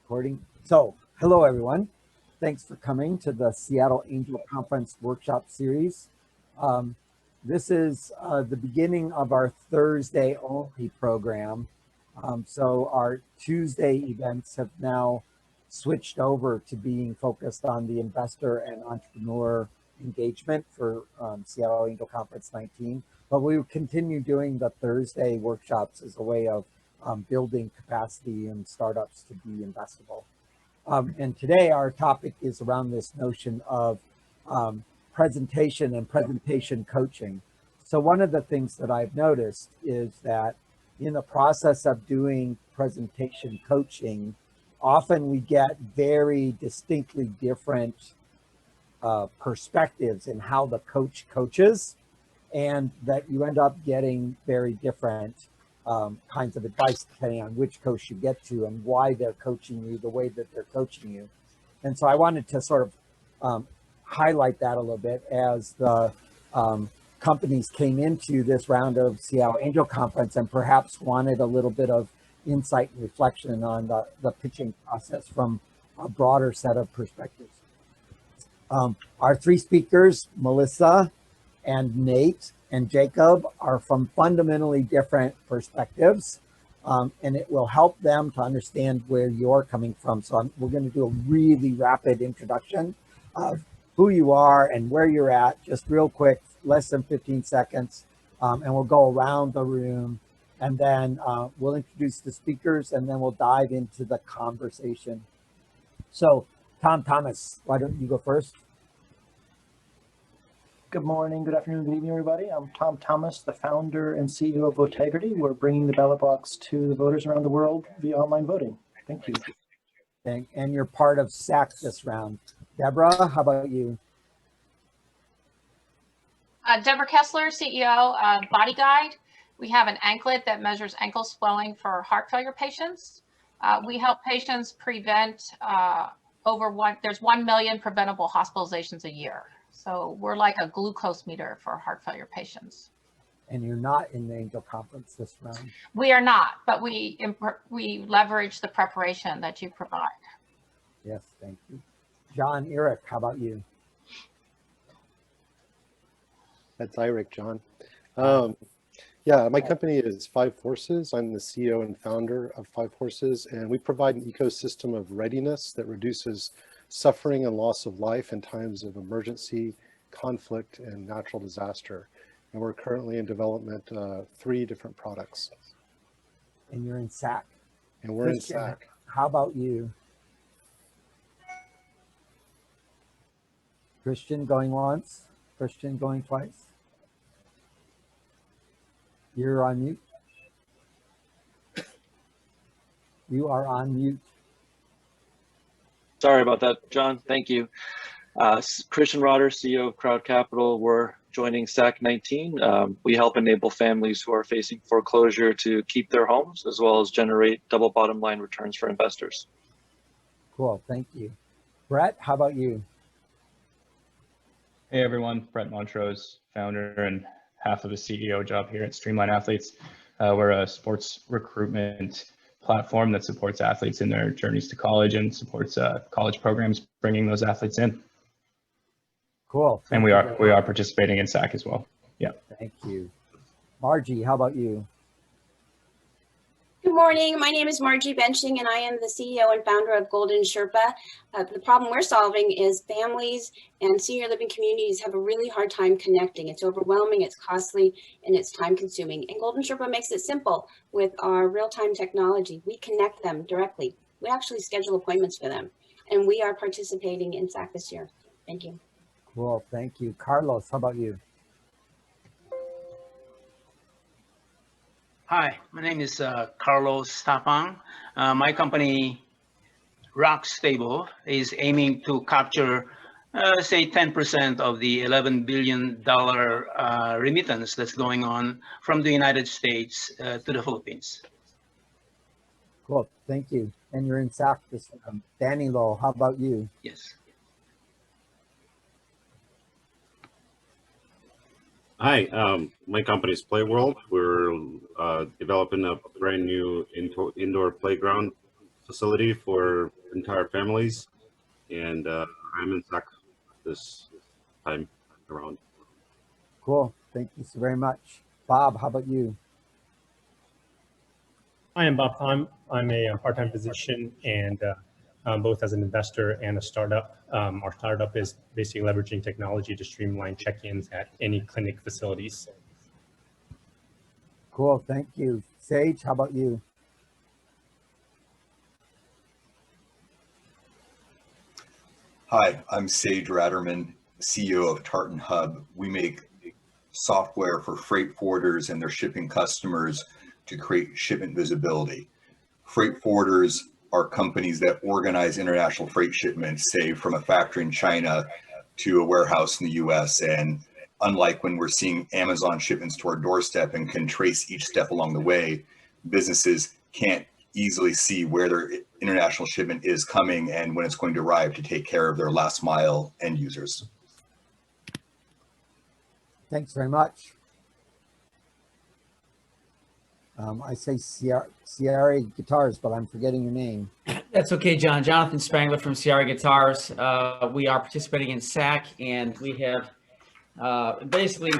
Recording. So, hello everyone. Thanks for coming to the Seattle Angel Conference Workshop Series. This is the beginning of our Thursday only program. So our Tuesday events have now switched over to being focused on the investor and entrepreneur engagement for Seattle Angel Conference 19. But we will continue doing the Thursday workshops as a way of building capacity in startups to be investable. And today our topic is around this notion of presentation and presentation coaching. So one of the things that I've noticed is that in the process of doing presentation coaching, often we get very distinctly different perspectives in how the coach coaches, and that you end up getting very different kinds of advice depending on which coach you get to and why they're coaching you the way that they're coaching you. And so I wanted to sort of highlight that a little bit as the companies came into this round of Seattle Angel Conference and perhaps wanted a little bit of insight and reflection on the pitching process from a broader set of perspectives. Our three speakers, Melissa and Nate and Jacob, are from fundamentally different perspectives, and it will help them to understand where you're coming from. So we're going to do a really rapid introduction of who you are and where you're at, just real quick, less than 15 seconds, and we'll go around the room, and then we'll introduce the speakers, and then we'll dive into the conversation. So Tom Thomas, why don't you go first? Good morning, good afternoon, good evening, everybody. I'm Tom Thomas, the founder and CEO of Votegrity. We're bringing the ballot box to the voters around the world via online voting. Thank you. And you're part of SAC this round. Deborah, how about you? Deborah Kessler, CEO of Body Guide. We have an anklet that measures ankle swelling for heart failure patients. We help patients prevent there's 1 million preventable hospitalizations a year. So we're like a glucose meter for heart failure patients. And you're not in the Angel Conference this round? We are not, but we leverage the preparation that you provide. Yes, thank you. John, Eric, how about you? That's Eric, John. Yeah, my company is Five Forces. I'm the CEO and founder of Five Forces, and we provide an ecosystem of readiness that reduces suffering and loss of life in times of emergency, conflict, and natural disaster. And we're currently in development 3 different products. And you're in SAC. And we're Christian, in SAC. How about you? Christian going once, Christian going twice. You're on mute. You are on mute. Sorry about that, John. Thank you. Christian Rotter, CEO of Crowd Capital. We're joining SAC 19. We help enable families who are facing foreclosure to keep their homes, as well as generate double bottom line returns for investors. Cool, thank you. Brett, how about you? Hey everyone, Brett Montrose, founder and half of the CEO job here at Streamline Athletes. We're a sports recruitment platform that supports athletes in their journeys to college and supports college programs bringing those athletes in. Cool. And we are participating in SAC as well. Yeah. Thank you. Margie, how about you? Good morning. My name is Margie Benching, and I am the CEO and founder of Golden Sherpa. The problem we're solving is families and senior living communities have a really hard time connecting. It's overwhelming, it's costly, and it's time consuming. And Golden Sherpa makes it simple with our real-time technology. We connect them directly. We actually schedule appointments for them, and we are participating in SAC this year. Thank you. Cool, thank you. Carlos, how about you? Hi, my name is Carlos Stafan. My company, Rock Stable, is aiming to capture, say, 10% of the $11 billion remittance that's going on from the United States to the Philippines. Cool, thank you. And you're in SAC this round. Danny Lowe, how about you? Yes. Hi, my company is Playworld. We're developing a brand new indoor playground facility for entire families, and I'm in SAC this time around. Cool. Thank you so very much. Bob, how about you? Hi, I'm Bob Pond. I'm a part-time physician and both as an investor and a startup. Our startup is basically leveraging technology to streamline check-ins at any clinic facilities. Cool. Thank you. Sage, how about you? Hi, I'm Sage Ratterman, CEO of Tartan Hub. We make software for freight forwarders and their shipping customers to create shipment visibility. Freight forwarders are companies that organize international freight shipments, say from a factory in China to a warehouse in the US. And unlike when we're seeing Amazon shipments to our doorstep and can trace each step along the way, businesses can't easily see where their international shipment is coming and when it's going to arrive to take care of their last mile end users. Thanks very much. I say Sierra Guitars, but I'm forgetting your name. That's okay, John. Jonathan Spangler from Sierra Guitars. We are participating in SAC, and we have basically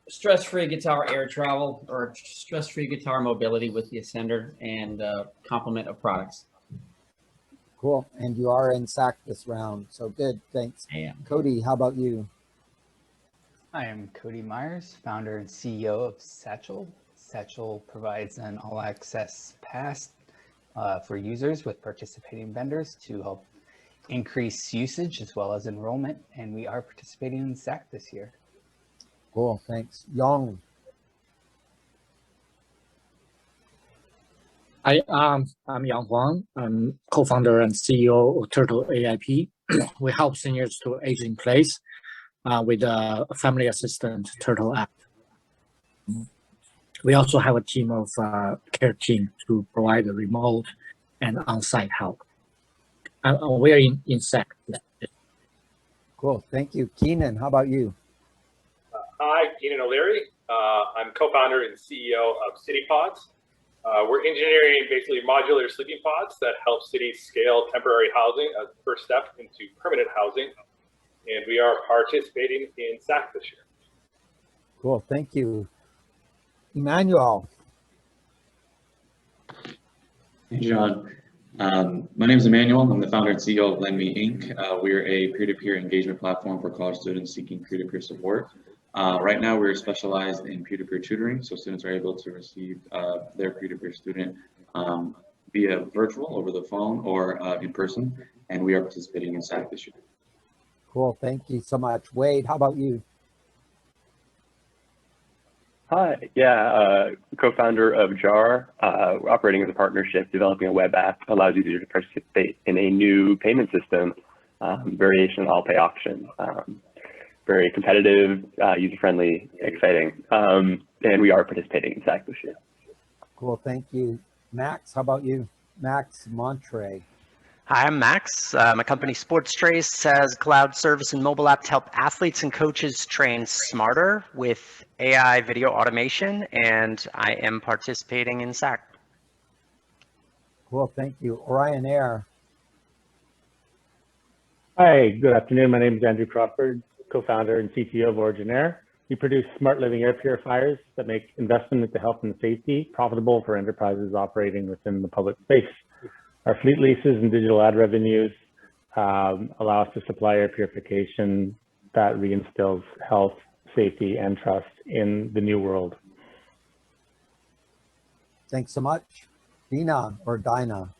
stress-free guitar air travel or stress-free guitar mobility with the Ascender and complement of products. Cool. And you are in SAC this round. So good. Thanks. I am. Cody, how about you? I am Cody Myers, founder and CEO of Satchel. Satchel provides an all-access pass for users with participating vendors to help increase usage as well as enrollment, and we are participating in SAC this year. Cool, thanks. Yong. Hi, I'm Yang Huang. I'm co-founder and CEO of Turtle AIP. We help seniors to age in place with a family assistant Turtle app. We also have a team of care team to provide the remote and on-site help. We're in SAC. Cool, thank you. Keenan, how about you? Hi, Keenan O'Leary. I'm co-founder and CEO of CityPods. We're engineering basically modular sleeping pods that help cities scale temporary housing as the first step into permanent housing. And we are participating in SAC this year. Cool, thank you. Emmanuel. Hey, John. My name is Emmanuel. I'm the founder and CEO of LendMe Inc. We're a peer-to-peer engagement platform for college students seeking peer-to-peer support. Right now, we're specialized in peer-to-peer tutoring, so students are able to receive their peer-to-peer student via virtual, over the phone, or in person, and we are participating in SAC this year. Cool, thank you so much. Wade, how about you? Hi, co-founder of JAR, operating as a partnership, developing a web app that allows users to participate in a new payment system, variation I'll pay auction. Very competitive, user-friendly, exciting, and we are participating in SAC this year. Cool, thank you. Max, how about you? Max Montre. Hi, I'm Max. My company Sports Trace has a cloud service and mobile app to help athletes and coaches train smarter with AI video automation, and I am participating in SAC. Cool, thank you. Orion Air. Hi, good afternoon. My name is Andrew Crawford, co-founder and CTO of Origin Air. We produce smart living air purifiers that make investment into health and safety profitable for enterprises operating within the public space. Our fleet leases and digital ad revenues allow us to supply air purification that reinstills health, safety, and trust in the new world. Thanks so much. Dina or Dinah.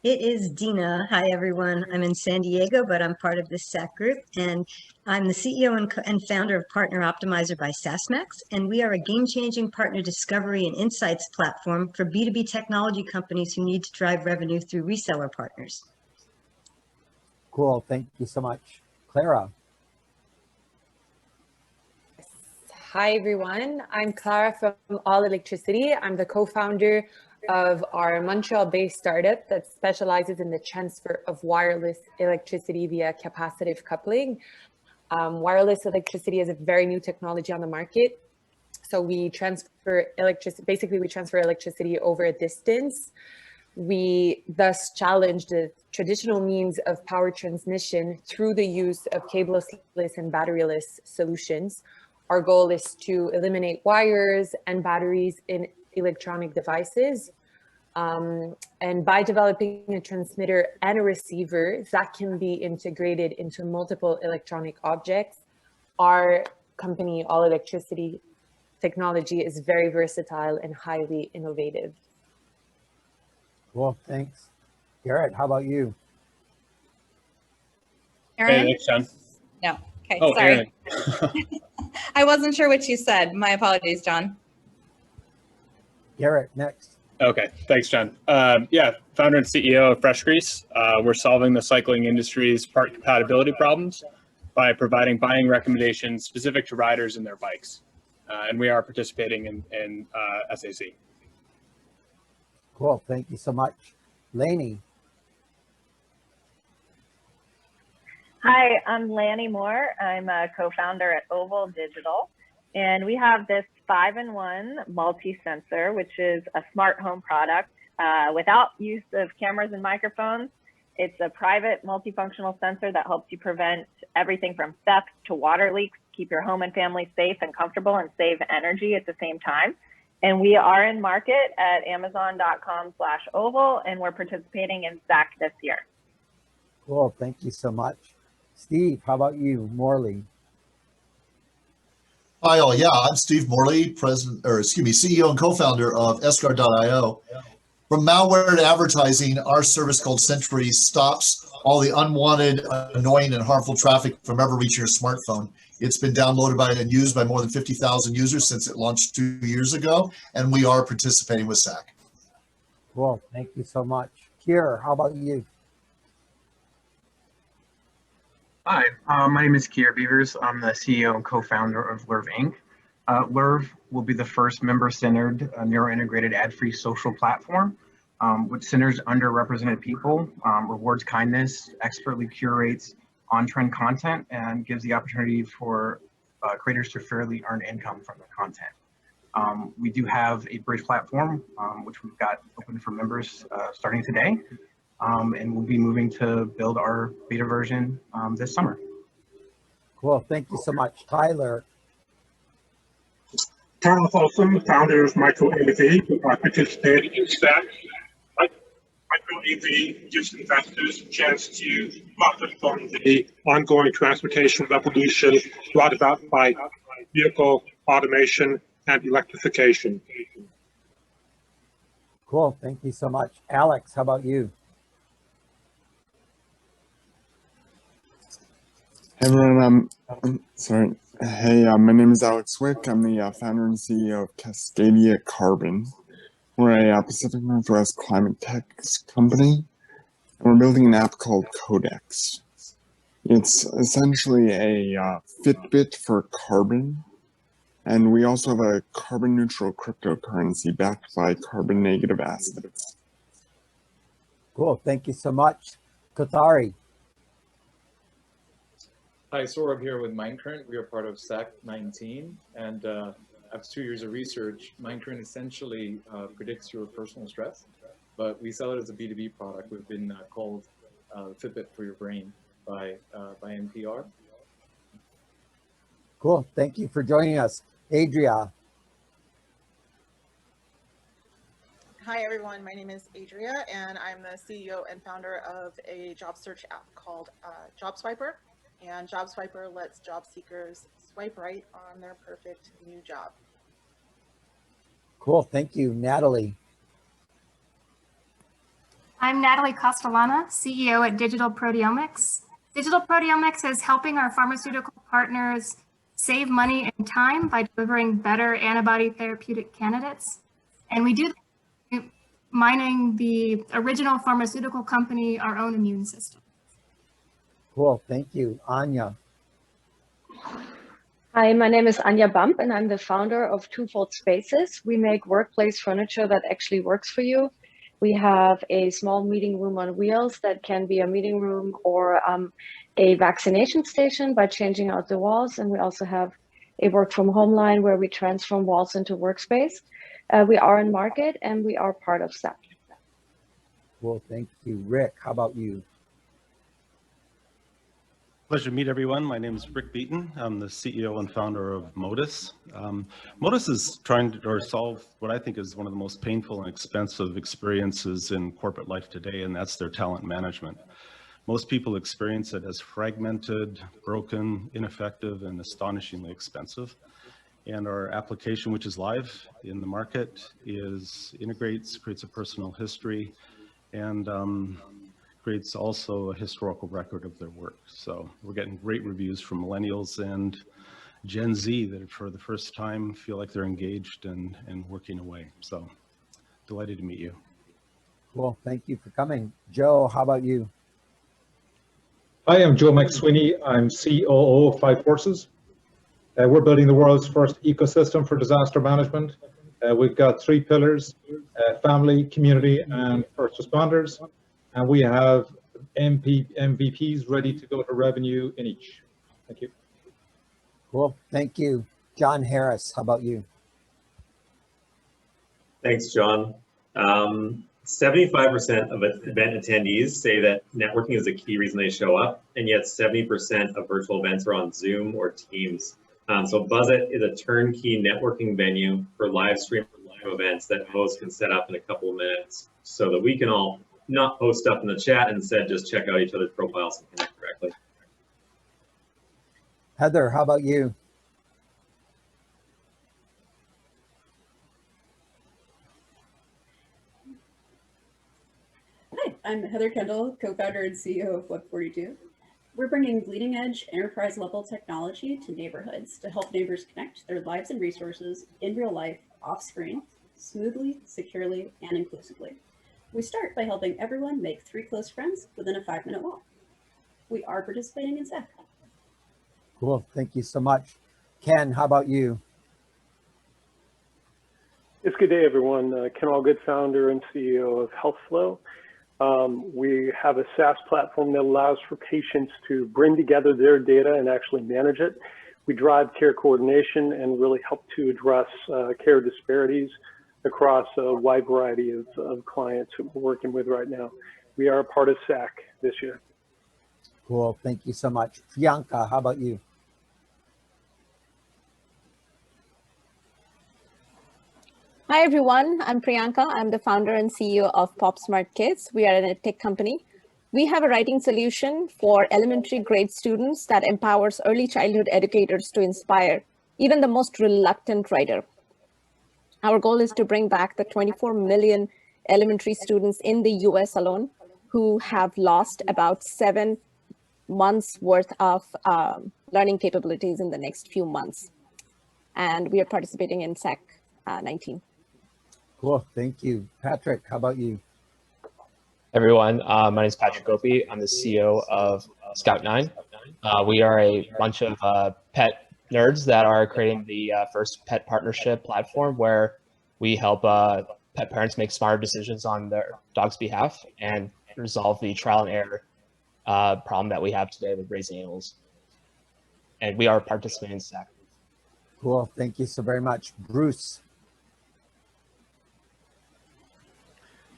It is Dina. Hi, everyone. I'm in San Diego, but I'm part of this SAC group, and I'm the CEO and founder of Partner Optimizer by SaaSmax, and we are a game-changing partner discovery and insights platform for B2B technology companies who need to drive revenue through reseller partners. Cool. Thank you so much. Clara. Hi, everyone. I'm Clara from All Electricity. I'm the co-founder of our Montreal-based startup that specializes in the transfer of wireless electricity via capacitive coupling. Wireless electricity is a very new technology on the market. So we transfer electricity, basically we transfer electricity over a distance. We thus challenge the traditional means of power transmission through the use of cabeless and batteryless solutions. Our goal is to eliminate wires and batteries in electronic devices. And by developing a transmitter and a receiver that can be integrated into multiple electronic objects, our company, All Electricity Technology, is very versatile and highly innovative. Cool, thanks. Garrett, how about you? Aaron? Hey, thanks, John. No. Okay, Oh, sorry. Aaron. I wasn't sure what you said. My apologies, John. Garrett, next. Okay, thanks, John. Yeah, founder and CEO of Fresh Grease. We're solving the cycling industry's part compatibility problems by providing buying recommendations specific to riders and their bikes. And we are participating in SAC. Cool, thank you so much. Lainey. Hi, I'm Lanny Moore. I'm a co-founder at Oval Digital, and we have this 5-in-1 multi-sensor, which is a smart home product without use of cameras and microphones. It's a private multifunctional sensor that helps you prevent everything from theft to water leaks, keep your home and family safe and comfortable, and save energy at the same time. And we are in market at amazon.com/oval, and we're participating in SAC this year. Cool, thank you so much. Steve, how about you? Morley. Hi all, yeah, I'm Steve Morley, CEO and co-founder of Escar.io. From malware to advertising, our service called Sentry stops all the unwanted, annoying, and harmful traffic from ever reaching your smartphone. It's been downloaded by and used by more than 50,000 users since it launched 2 years ago, and we are participating with SAC. Cool, thank you so much. Kier, how about you? Hi, my name is Kier Beavers. I'm the CEO and co-founder of Lerv Inc. Lerv will be the first member-centered, neuro-integrated, ad-free social platform, which centers underrepresented people, rewards kindness, expertly curates on-trend content, and gives the opportunity for creators to fairly earn income from the content. We do have a bridge platform, which we've got open for members starting today. And we'll be moving to build our beta version this summer. Cool, thank you so much. Tyler. Tyler Folsom, founder of Micro AV, participating in SAC. Micro AV gives investors a chance to profit from the ongoing transportation revolution brought about by vehicle automation and electrification. Cool, thank you so much. Alex, how about you? Hey everyone, sorry. Hey, my name is Alex Wick. I'm the founder and CEO of Cascadia Carbon. We're a Pacific Northwest climate tech company, and we're building an app called Codex. It's essentially a Fitbit for carbon, and we also have a carbon neutral cryptocurrency backed by carbon negative assets. Cool, thank you so much. Kothari. Hi, Saurabh here with Mindcurrent. We are part of SAC 19, and after 2 years of research, Mindcurrent essentially predicts your personal stress, but we sell it as a B2B product. We've been called Fitbit for your brain by NPR. Cool, thank you for joining us. Adria. Hi everyone, my name is Adria, and I'm the CEO and founder of a job search app called Job Swiper. And Job Swiper lets job seekers swipe right on their perfect new job. Cool, thank you. Natalie. I'm Natalie Castellana, CEO at Digital Proteomics. Digital Proteomics is helping our pharmaceutical partners save money and time by delivering better antibody therapeutic candidates. And we do that mining the original pharmaceutical company, our own immune system. Cool, thank you. Anya. Hi, my name is Anya Bump, and I'm the founder of Twofold Spaces. We make workplace furniture that actually works for you. We have a small meeting room on wheels that can be a meeting room or a vaccination station by changing out the walls. And we also have a work from home line where we transform walls into workspace. We are in market and we are part of SAC. Cool, thank you. Rick, how about you? Pleasure to meet everyone. My name is Rick Beaton. I'm the CEO and founder of Modus. Modus is trying to solve what I think is one of the most painful and expensive experiences in corporate life today, and that's their talent management. Most people experience it as fragmented, broken, ineffective, and astonishingly expensive. And our application, which is live in the market, integrates, creates a personal history, and creates also a historical record of their work. So we're getting great reviews from millennials and Gen Z that for the first time feel like they're engaged and working away. So delighted to meet you. Cool, thank you for coming. Joe, how about you? Hi, I'm Joe McSweeney. I'm COO of Five Forces. We're building the world's first ecosystem for disaster management. We've got 3 pillars, family, community, and first responders. And we have MVPs ready to go to revenue in each. Thank you. Cool, thank you. John Harris, how about you? Thanks, John. 75% of event attendees say that networking is a key reason they show up, and yet 70% of virtual events are on Zoom or Teams. So Buzzit is a turnkey networking venue for live stream events that hosts can set up in a couple of minutes so that we can all not post stuff in the chat, instead just check out each other's profiles and connect directly. Heather, how about you? Hi, I'm Heather Kendall, co-founder and CEO of Web42. We're bringing bleeding-edge enterprise-level technology to neighborhoods to help neighbors connect their lives and resources in real life, off-screen, smoothly, securely, and inclusively. We start by helping everyone make 3 close friends within a 5-minute walk. We are participating in SAC. Cool, thank you so much. Ken, how about you? It's good day, everyone. Ken Allgood, founder and CEO of HealthFlow. We have a SaaS platform that allows for patients to bring together their data and actually manage it. We drive care coordination and really help to address care disparities across a wide variety of clients that we're working with right now. We are a part of SAC this year. Cool, thank you so much. Priyanka, how about you? Hi, everyone. I'm Priyanka. I'm the founder and CEO of Pop Smart Kids. We are a tech company. We have a writing solution for elementary grade students that empowers early childhood educators to inspire even the most reluctant writer. Our goal is to bring back the 24 million elementary students in the US alone who have lost about 7 months worth of learning capabilities in the next few months. And we are participating in SAC 19. Cool, thank you. Patrick, how about you? Everyone, my name is Patrick Gopi. I'm the CEO of Scout9. We are a bunch of pet nerds that are creating the first pet partnership platform where we help pet parents make smarter decisions on their dog's behalf and resolve the trial and error problem that we have today with raising animals. And we are participating in SAC. Cool, thank you so very much. Bruce.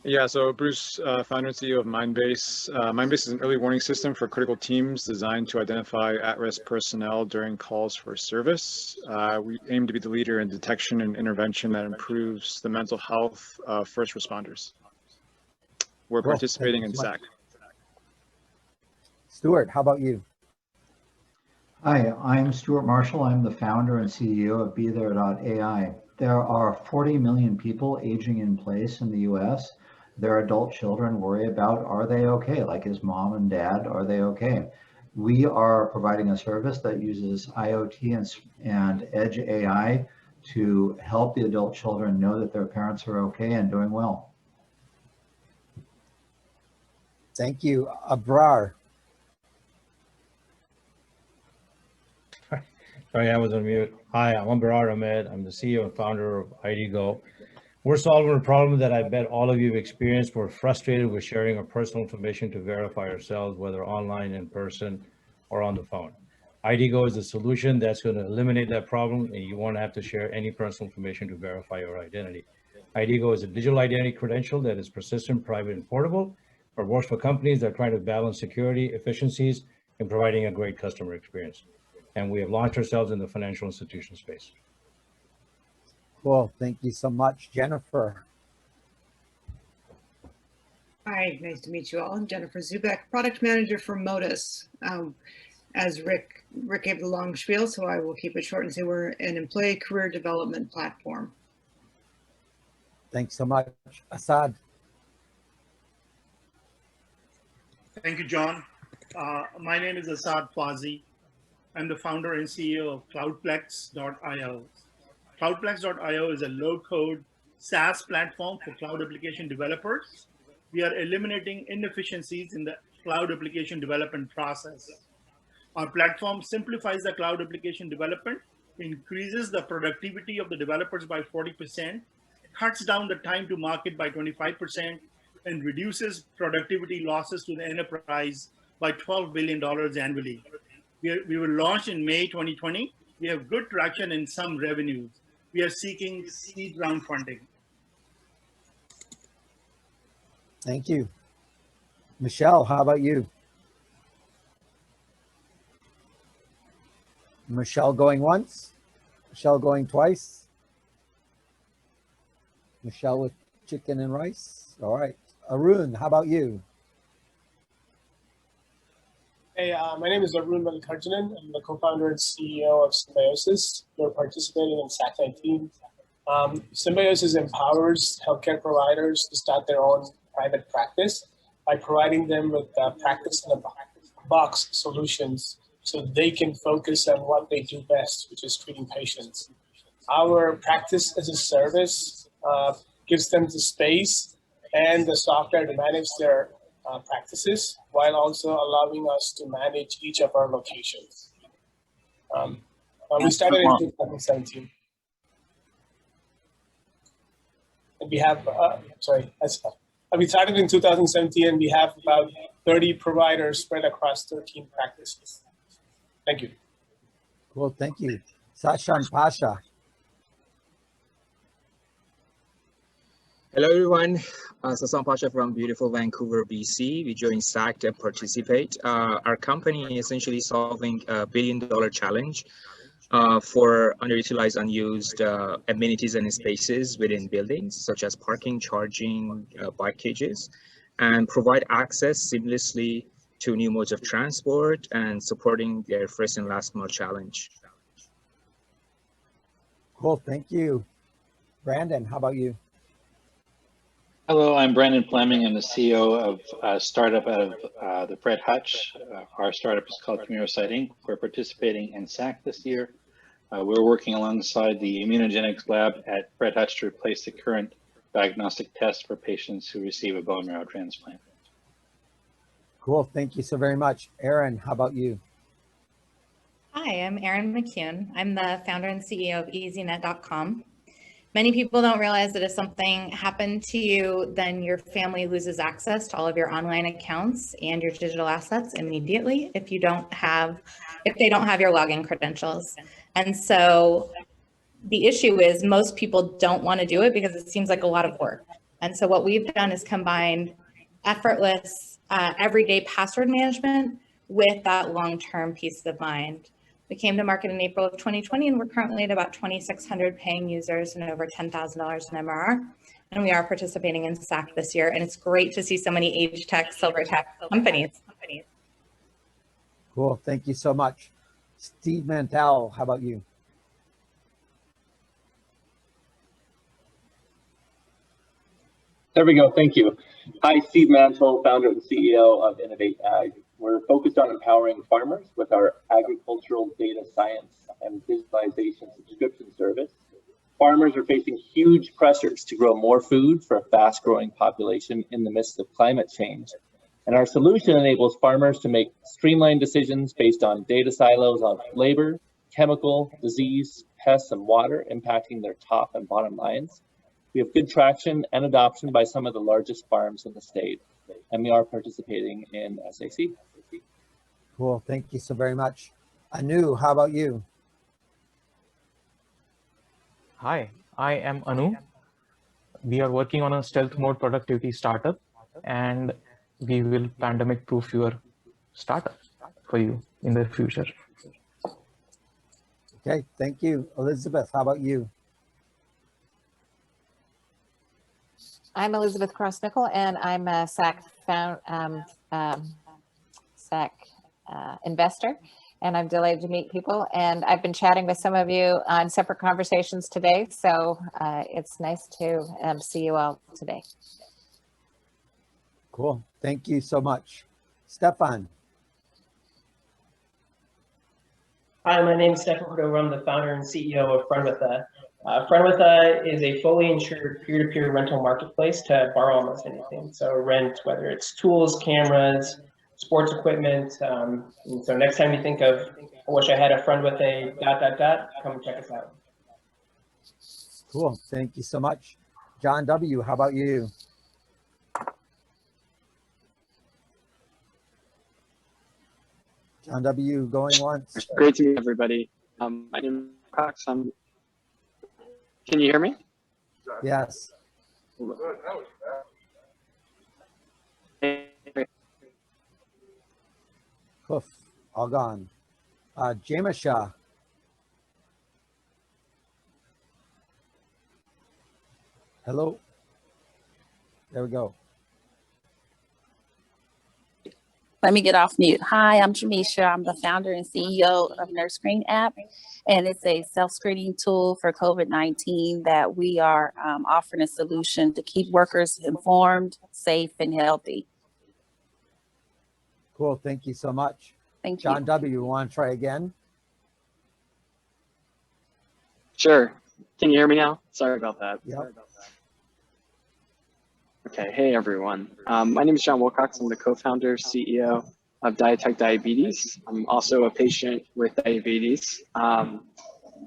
Yeah, so Bruce, founder and CEO of Mindbase. Mindbase is an early warning system for critical teams designed to identify at-risk personnel during calls for service. We aim to be the leader in detection and intervention that improves the mental health of first responders. We're participating in SAC. Stuart, how about you? Hi, I'm Stuart Marshall. I'm the founder and CEO of BeThere.ai. There are 40 million people aging in place in the US. Their adult children worry about, are they okay? Like, is mom and dad, are they okay? We are providing a service that uses IoT and Edge AI to help the adult children know that their parents are okay and doing well. Thank you. Abrar. Sorry, I was on mute. Hi, I'm Abrar Ahmed. I'm the CEO and founder of IDGo. We're solving a problem that I bet all of you have experienced. We're frustrated with sharing our personal information to verify ourselves, whether online, in person, or on the phone. IDGo is a solution that's going to eliminate that problem, and you won't have to share any personal information to verify your identity. IDGO is a digital identity credential that is persistent, private, and portable, but works for companies that are trying to balance security, efficiencies, and providing a great customer experience. And we have launched ourselves in the financial institution space. Cool. Thank you so much, Jennifer. Hi, nice to meet you all. I'm Jennifer Zubek, product manager for Modus. As Rick gave the long spiel, so I will keep it short and say we're an employee career development platform. Thanks so much. Assad. Thank you, John. My name is Assad Fwazi. I'm the founder and CEO of Cloudplex.io. Cloudplex.io is a low-code SaaS platform for cloud application developers. We are eliminating inefficiencies in the cloud application development process. Our platform simplifies the cloud application development, increases the productivity of the developers by 40%, cuts down the time to market by 25%, and reduces productivity losses to the enterprise by $12 billion annually. We were launched in May 2020. We have good traction and some revenues. We are seeking seed round funding. Thank you. Michelle, how about you? Michelle going once? Michelle going twice? Michelle with chicken and rice? All right. Arun, how about you? Hey, my name is Arun Mallikarjunan. I'm the co-founder and CEO of Symbiosis. We're participating in SAC 19. Symbiosis empowers healthcare providers to start their own private practice by providing them with practice-in-a-box solutions so they can focus on what they do best, which is treating patients. Our practice as a service gives them the space and the software to manage their practices while also allowing us to manage each of our locations. We started in 2017. And we have, we started in 2017 and we have about 30 providers spread across 13 practices. Thank you. Cool, thank you. Sashan Pasha. Hello, everyone. Sasan Pasha from beautiful Vancouver, BC. We joined SAC to participate. Our company is essentially solving a $1 billion challenge for underutilized, unused amenities and spaces within buildings, such as parking, charging, bike cages, and provide access seamlessly to new modes of transport and supporting their first and last mile challenge. Cool, thank you. Brandon, how about you? Hello, I'm Brandon Fleming. I'm the CEO of a startup out of the Fred Hutch. Our startup is called Communosight Inc. We're participating in SAC this year. We're working alongside the immunogenics lab at Fred Hutch to replace the current diagnostic test for patients who receive a bone marrow transplant. Cool, thank you so very much. Erin, how about you? Hi, I'm Erin McCune. I'm the founder and CEO of EasyNet.com. Many people don't realize that if something happened to you, then your family loses access to all of your online accounts and your digital assets immediately if they don't have your login credentials. And so the issue is most people don't want to do it because it seems like a lot of work. And so what we've done is combined effortless, everyday password management with that long-term peace of mind. We came to market in April of 2020, and we're currently at about 2,600 paying users and over $10,000 in MRR. And we are participating in SAC this year. And it's great to see so many age tech, silver tech companies. Cool, thank you so much. Steve Mantel, how about you? There we go, thank you. Hi, Steve Mantle, founder and CEO of Innovate Ag. We're focused on empowering farmers with our agricultural data science and visualization subscription service. Farmers are facing huge pressures to grow more food for a fast-growing population in the midst of climate change. And our solution enables farmers to make streamlined decisions based on data silos of labor, chemical, disease, pests, and water impacting their top and bottom lines. We have good traction and adoption by some of the largest farms in the state, and we are participating in SAC. Cool, thank you so very much. Anu, how about you? Hi, I am Anu, we are working on a stealth mode productivity startup, and we will pandemic proof your startup for you in the future. Okay, thank you. Elizabeth, how about you? I'm Elizabeth Cross-Nickel, and I'm a SAC investor, and I'm delighted to meet people. And I've been chatting with some of you on separate conversations today, so it's nice to see you all today. Cool. Thank you so much. Stefan. Hi, my name is Stefan Cordova. I'm the founder and CEO of Friend With A. Friend With A is a fully insured peer-to-peer rental marketplace to borrow almost anything. So rent, whether it's tools, cameras, sports equipment. And so next time you think of, I wish I had a friend with a ... come check us out. Cool. Thank you so much. John W., how about you? John W. going once. Great to meet everybody. My name is Wilcox. Can you hear me? Yes. Poof, all gone. Jamasha. Hello. There we go. Let me get off mute. Hi, I'm Jamisha. I'm the founder and CEO of Nurse Screen app, and it's a self-screening tool for COVID-19 that we are offering a solution to keep workers informed, safe, and healthy. Cool. Thank you so much. Thank you. John W., want to try again? Sure. Can you hear me now? Sorry about that. Yep. Okay, hey everyone. My name is John Wilcox. I'm the co-founder, CEO of Diatech Diabetes. I'm also a patient with diabetes.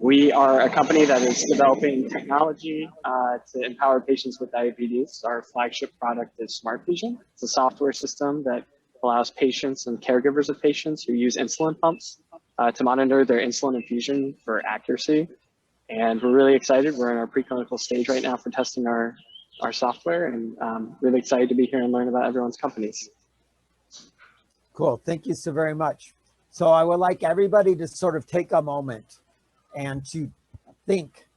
We are a company that is developing technology to empower patients with diabetes. Our flagship product is Smart Vision. It's a software system that allows patients and caregivers of patients who use insulin pumps to monitor their insulin infusion for accuracy. And we're really excited. We're in our preclinical stage right now for testing our software, and really excited to be here and learn about everyone's companies. Cool. Thank you so very much. So I would like everybody to sort of take a moment and to think,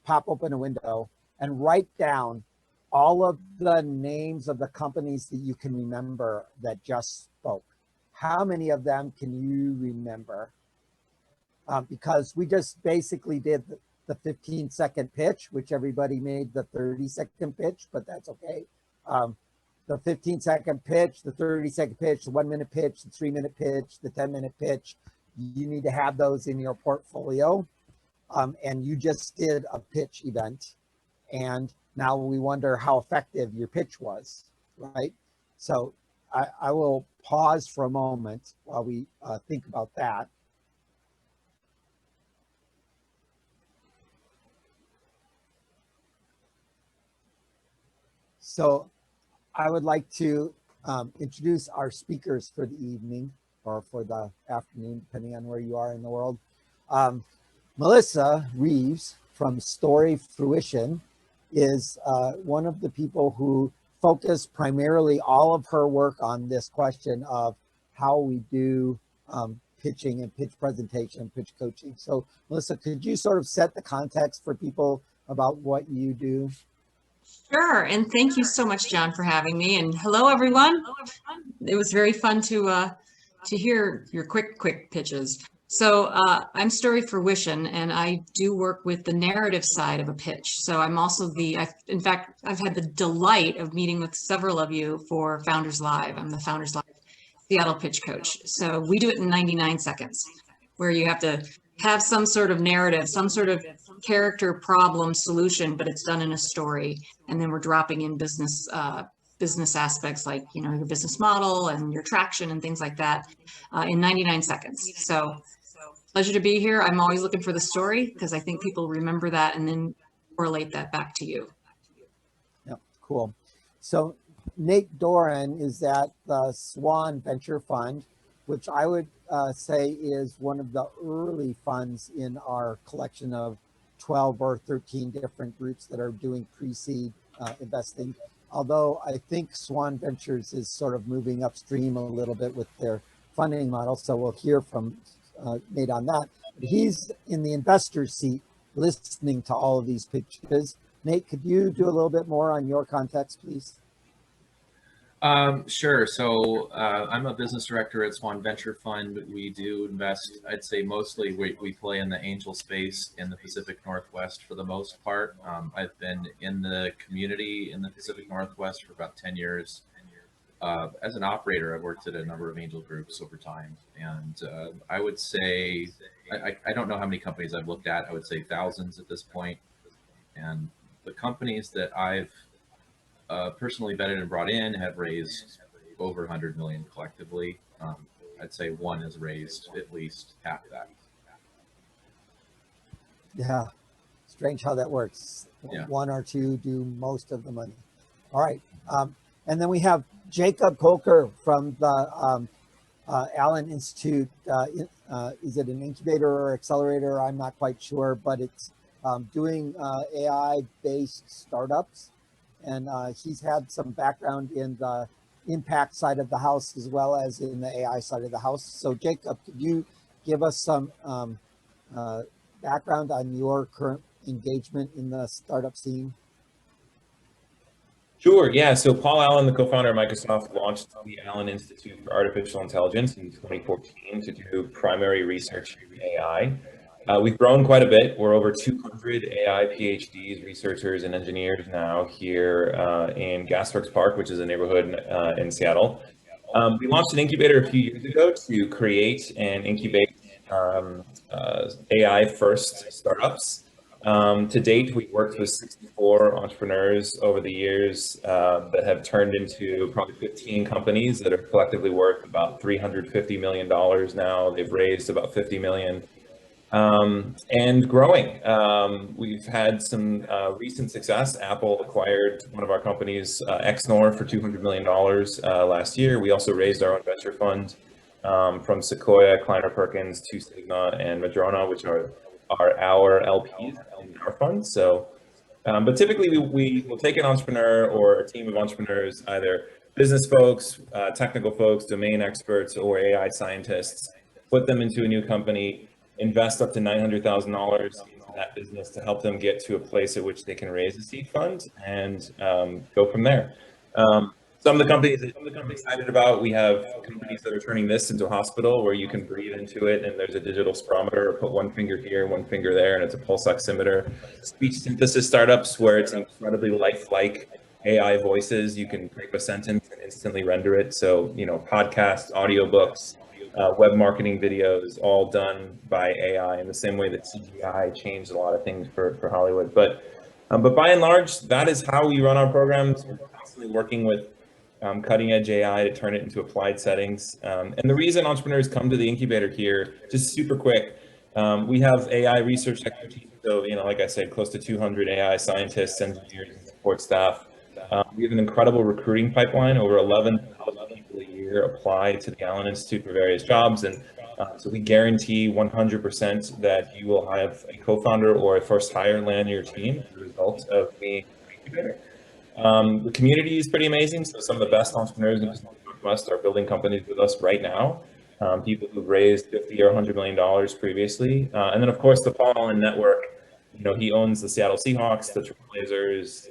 pop open a window and write down all of the names of the companies that you can remember that just spoke. How many of them can you remember? Because we just basically did the 15-second pitch, which everybody made the 30-second pitch, but that's okay. The 15-second pitch, the 30-second pitch, the 1-minute pitch, the 3-minute pitch, the 10-minute pitch, you need to have those in your portfolio. And you just did a pitch event, and now we wonder how effective your pitch was, right? So I will pause for a moment while we think about that. So I would like to introduce our speakers for the evening or for the afternoon, depending on where you are in the world. Melissa Reaves from Fruition is one of the people who focused primarily all of her work on this question of how we do pitching and pitch presentation and pitch coaching. So Melissa, could you sort of set the context for people about what you do? Sure, and thank you so much, John, for having me. And hello, everyone. It was very fun to hear your quick pitches. So I'm Fruition, and I do work with the narrative side of a pitch. So I'm also in fact, I've had the delight of meeting with several of you for Founders Live. I'm the Founders Live Seattle pitch coach. So we do it in 99 seconds, where you have to have some sort of narrative, some sort of character problem solution, but it's done in a story. And then we're dropping in business aspects like, your business model and your traction and things like that in 99 seconds. So pleasure to be here. I'm always looking for the story because I think people remember that and then correlate that back to you. Yep, cool. So Nate Doran is at the SWAN Venture Fund, which I would say is one of the early funds in our collection of 12 or 13 different groups that are doing pre-seed investing. Although I think Swan Ventures is sort of moving upstream a little bit with their funding model. So we'll hear from Nate on that. But he's in the investor seat listening to all of these pitches. Nate, could you do a little bit more on your context, please? Sure. So I'm a business director at SWAN Venture Fund. We do invest, I'd say mostly we play in the angel space in the Pacific Northwest for the most part. I've been in the community in the Pacific Northwest for about 10 years. As an operator, I've worked at a number of angel groups over time. And I would say, I don't know how many companies I've looked at. I would say thousands at this point. And the companies that I've personally vetted and brought in have raised over 100 million collectively. I'd say one has raised at least half of that. Yeah, strange how that works. Yeah. One or two do most of the money. All right, and then we have Jacob Colker from the Allen Institute. Is it an incubator or accelerator? I'm not quite sure, but it's doing AI-based startups. And he's had some background in the impact side of the house as well as in the AI side of the house. So Jacob, could you give us some background on your current engagement in the startup scene? Sure, yeah. So Paul Allen, the co-founder of Microsoft, launched the Allen Institute for Artificial Intelligence in 2014 to do primary research in AI. We've grown quite a bit. We're over 200 AI PhDs, researchers, and engineers now here in Gasworks Park, which is a neighborhood in Seattle. We launched an incubator a few years ago to create and incubate AI-first startups. To date, we've worked with 64 entrepreneurs over the years that have turned into probably 15 companies that are collectively worth about $350 million now. They've raised about $50 million. And growing. We've had some recent success. Apple acquired one of our companies, Exnor, for $200 million last year. We also raised our own venture fund from Sequoia, Kleiner Perkins, Two Sigma, and Madrona, which are our LPs in our fund. So, but typically we will take an entrepreneur or a team of entrepreneurs, either business folks, technical folks, domain experts, or AI scientists, put them into a new company, invest up to $900,000 into that business to help them get to a place at which they can raise a seed fund and go from there. Some of the companies that I'm excited about, we have companies that are turning this into a hospital where you can breathe into it and there's a digital spirometer, put one finger here, one finger there, and it's a pulse oximeter. Speech synthesis startups where it's incredibly lifelike AI voices. You can type a sentence and instantly render it. So, you know, podcasts, audiobooks, web marketing videos, all done by AI in the same way that CGI changed a lot of things for Hollywood. But by and large, that is how we run our programs. We're constantly working with cutting edge AI to turn it into applied settings. And the reason entrepreneurs come to the incubator here, just super quick, we have AI research expertise. So, you know, like I said, close to 200 AI scientists, engineers, and support staff. We have an incredible recruiting pipeline. Over 11,000 people a year apply to the Allen Institute for various jobs. And so we guarantee 100% that you will have a co-founder or a first hire land in your team as a result of being an incubator. The community is pretty amazing. So some of the best entrepreneurs in the Pacific Northwest are building companies with us right now. People who've raised $50 or $100 million previously. And then of course the Paul Allen Network, you know, he owns the Seattle Seahawks, the Trailblazers,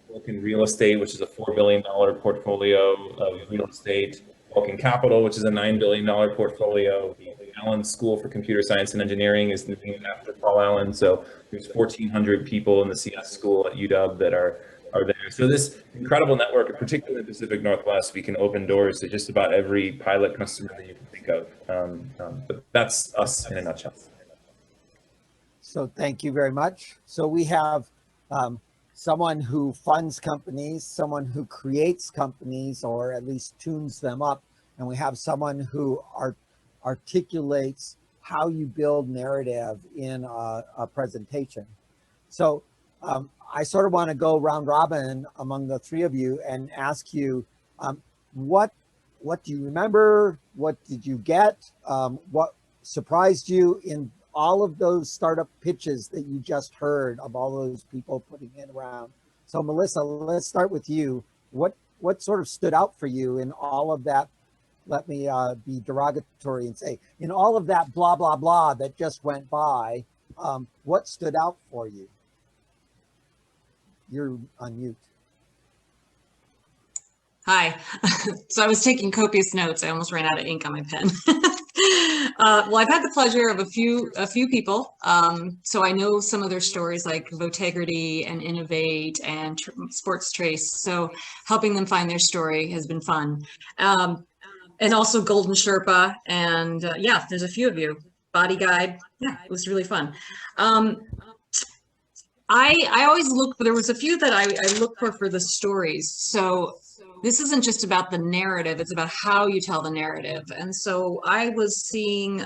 Vulcan Real Estate, which is a $4 billion portfolio of real estate. Vulcan Capital, which is a $9 billion portfolio. The Allen School for Computer Science and Engineering is named after Paul Allen. So there's 1,400 people in the CS school at UW that are there. So this incredible network, particularly in the Pacific Northwest, we can open doors to just about every pilot customer that you can think of. But that's us in a nutshell. So thank you very much. So we have someone who funds companies, someone who creates companies, or at least tunes them up, and we have someone who articulates how you build narrative in a presentation. So I sort of want to go round robin among the three of you and ask you, what do you remember? What did you get? What surprised you in all of those startup pitches that you just heard of all those people putting it around. So Melissa, let's start with you. What sort of stood out for you in all of that? Let me be derogatory and say, in all of that blah, blah, blah that just went by, what stood out for you? You're on mute. Hi. So I was taking copious notes. I almost ran out of ink on my pen. Well, I've had the pleasure of a few people. So I know some of their stories like Votegrity and Innovate and Sports Trace. So helping them find their story has been fun. And also Golden Sherpa. And yeah, there's a few of you. Body Guide. Yeah, it was really fun. I always look, there was a few that I look for the stories. So this isn't just about the narrative, it's about how you tell the narrative. And so I was seeing,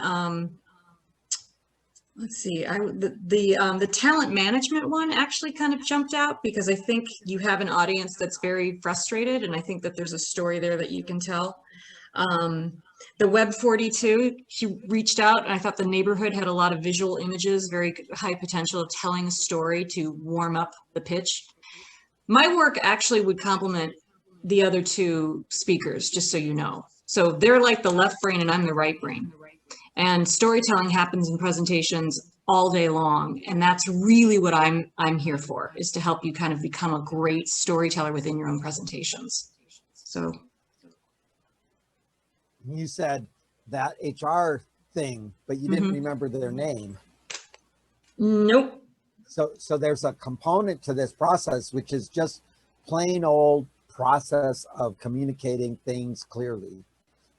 let's see, the talent management one actually kind of jumped out because I think you have an audience that's very frustrated, and I think that there's a story there that you can tell. The Web 42, she reached out, and I thought the neighborhood had a lot of visual images, very high potential of telling a story to warm up the pitch. My work actually would complement the other two speakers, just so you know. So they're like the left brain and I'm the right brain. And storytelling happens in presentations all day long. And that's really what I'm here for, is to help you kind of become a great storyteller within your own presentations. So. You said that HR thing, but you didn't remember their name. Nope. So there's a component to this process, which is just plain old process of communicating things clearly.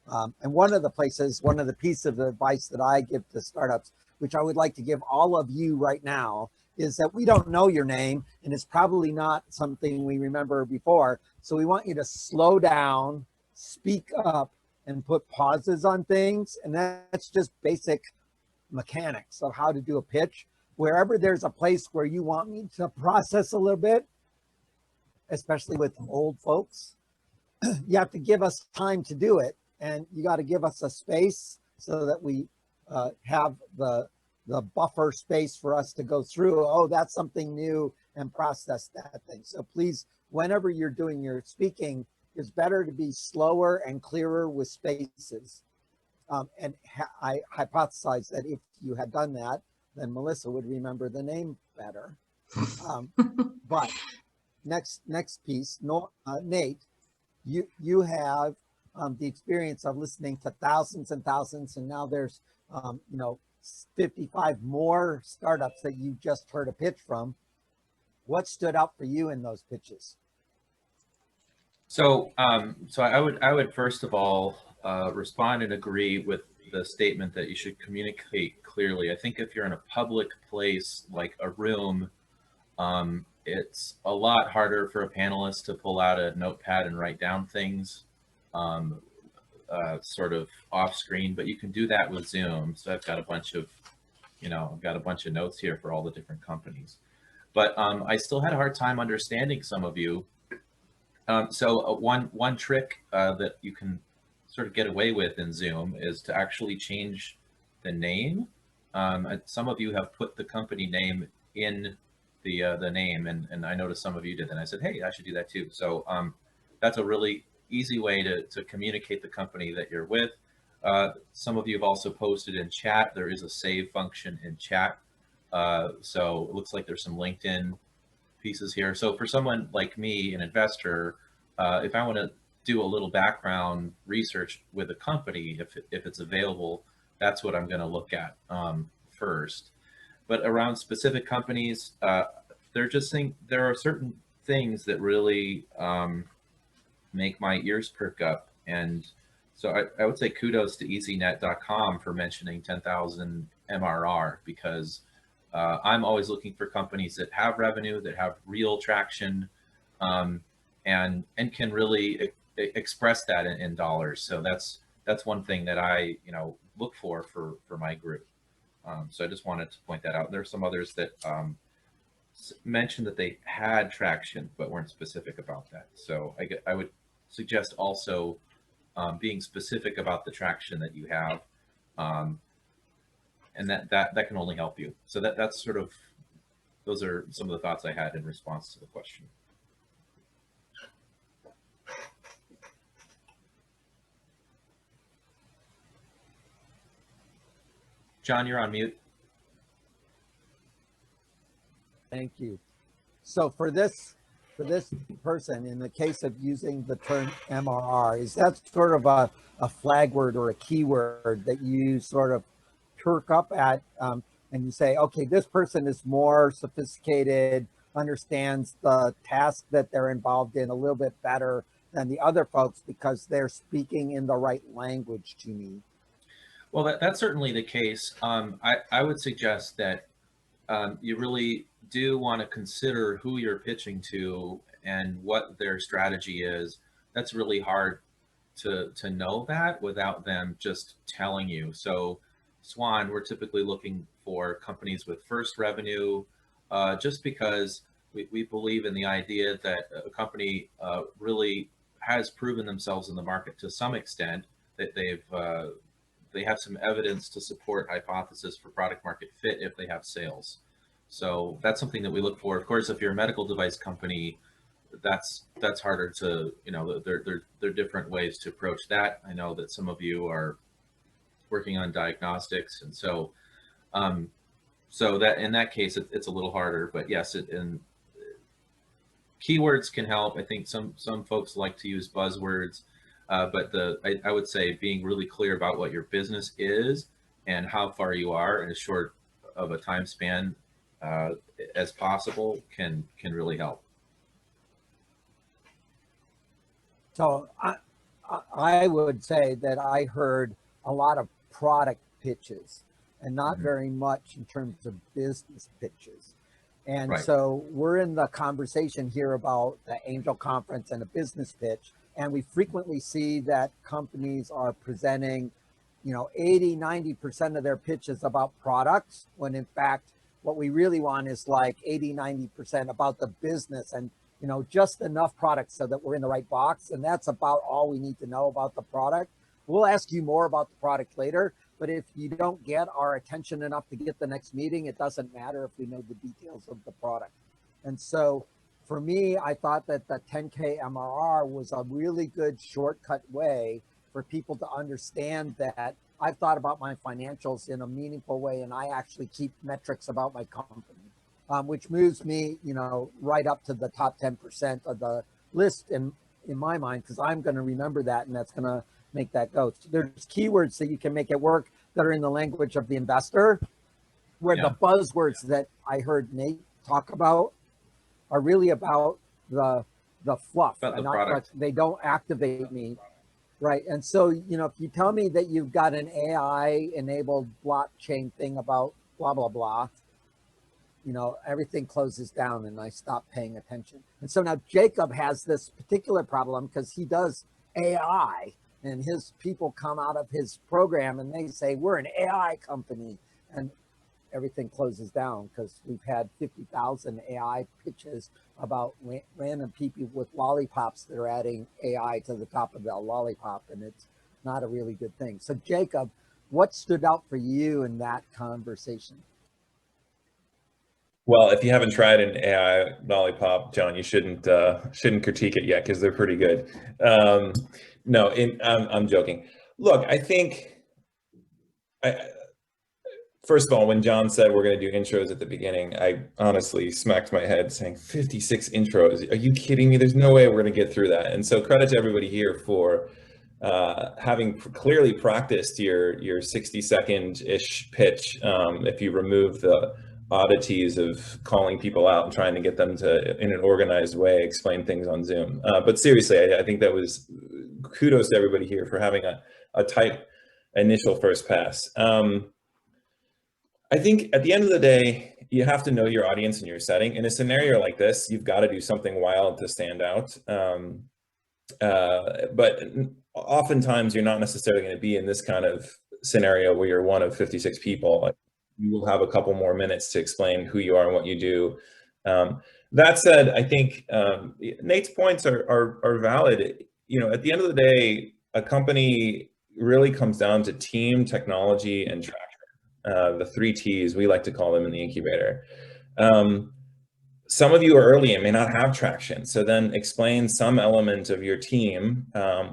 And one of the pieces of advice that I give to startups, which I would like to give all of you right now, is that we don't know your name, and it's probably not something we remember before. So we want you to slow down, speak up, and put pauses on things. And that's just basic mechanics of how to do a pitch. Wherever there's a place where you want me to process a little bit, especially with old folks, you have to give us time to do it. And you got to give us a space so that we have the buffer space for us to go through, oh, that's something new, and process that thing. So please, whenever you're doing your speaking, it's better to be slower and clearer with spaces. I hypothesize that if you had done that, then Melissa would remember the name better. But next piece, Nate, you have the experience of listening to thousands and thousands, and now there's 55 more startups that you just heard a pitch from. What stood out for you in those pitches? So I would first of all respond and agree with the statement that you should communicate clearly. I think if you're in a public place like a room, it's a lot harder for a panelist to pull out a notepad and write down things sort of off screen, but you can do that with Zoom. So I've got a bunch of, notes here for all the different companies, but I still had a hard time understanding some of you. So one trick that you can sort of get away with in Zoom is to actually change the name. Some of you have put the company name in the name, and I noticed some of you did, and I said, hey, I should do that too. So that's a really easy way to communicate the company that you're with. Some of you have also posted in chat. There is a save function in chat. So it looks like there's some LinkedIn pieces here. So for someone like me, an investor, if I want to do a little background research with a company, if it's available, that's what I'm going to look at first. But around specific companies, there are certain things that really make my ears perk up. And so I would say kudos to easynet.com for mentioning 10,000 MRR, because I'm always looking for companies that have revenue, that have real traction, and can really express that in dollars. So that's one thing that I look for my group. So I just wanted to point that out. There are some others that mentioned that they had traction but weren't specific about that. So I would suggest also being specific about the traction that you have. that can only help you. So that's sort of, those are some of the thoughts I had in response to the question. John, you're on mute. Thank you. So for this person, in the case of using the term MRR, is that sort of a flag word or a keyword that you sort of perk up at and you say, okay, this person is more sophisticated, understands the task that they're involved in a little bit better than the other folks because they're speaking in the right language to me? Well, that's certainly the case. I would suggest that you really do want to consider who you're pitching to and what their strategy is. That's really hard to know that without them just telling you. So SWAN, we're typically looking for companies with first revenue, just because we believe in the idea that a company really has proven themselves in the market to some extent, that they have some evidence to support hypothesis for product market fit if they have sales. So that's something that we look for. Of course, if you're a medical device company, that's harder to, there are different ways to approach that. I know that some of you are working on diagnostics, and so that in that case it's a little harder. But yes, and keywords can help. I think some folks like to use buzzwords. But I would say being really clear about what your business is and how far you are in as short of a time span as possible can really help. So I would say that I heard a lot of product pitches and not very much in terms of business pitches. And Right. So we're in the conversation here about the Angel Conference and a business pitch. And we frequently see that companies are presenting, 80, 90% of their pitches about products, when in fact, what we really want is like 80, 90% about the business and, just enough products so that we're in the right box. And that's about all we need to know about the product. We'll ask you more about the product later, but if you don't get our attention enough to get the next meeting, it doesn't matter if we know the details of the product. And so for me, I thought that the 10K MRR was a really good shortcut way for people to understand that I've thought about my financials in a meaningful way, and I actually keep metrics about my company, which moves me, right up to the top 10% of the list in my mind, because I'm going to remember that, and that's going to make that go. So there's keywords that you can make it work that are in the language of the investor, where the buzzwords that I heard Nate talk about are really about the fluff, About the and not product. they don't activate me, right? And so, if you tell me that you've got an AI-enabled blockchain thing about blah, blah, blah, everything closes down and I stop paying attention. And so now Jacob has this particular problem because he does AI, and his people come out of his program and they say, we're an AI company. And everything closes down because we've had 50,000 AI pitches about random people with lollipops that are adding AI to the top of the lollipop, and it's not a really good thing. So Jacob, what stood out for you in that conversation? Well, if you haven't tried an AI lollipop, John, you shouldn't critique it yet because they're pretty good. No, I'm joking. Look, I think first of all, when John said we're going to do intros at the beginning, I honestly smacked my head saying 56 intros. Are you kidding me? There's no way we're going to get through that. And so credit to everybody here for having clearly practiced your 60-second-ish pitch. If you remove the oddities of calling people out and trying to get them to, in an organized way, explain things on Zoom. But seriously, I think that was kudos to everybody here for having a tight initial first pass. I think at the end of the day, you have to know your audience and your setting. In a scenario like this, you've got to do something wild to stand out. But oftentimes you're not necessarily going to be in this kind of scenario where you're one of 56 people. You will have a couple more minutes to explain who you are and what you do. That said, I think Nate's points are valid. At the end of the day, a company really comes down to team, technology, and traction. the 3 T's, we like to call them in the incubator. Some of you are early and may not have traction. So then explain some element of your team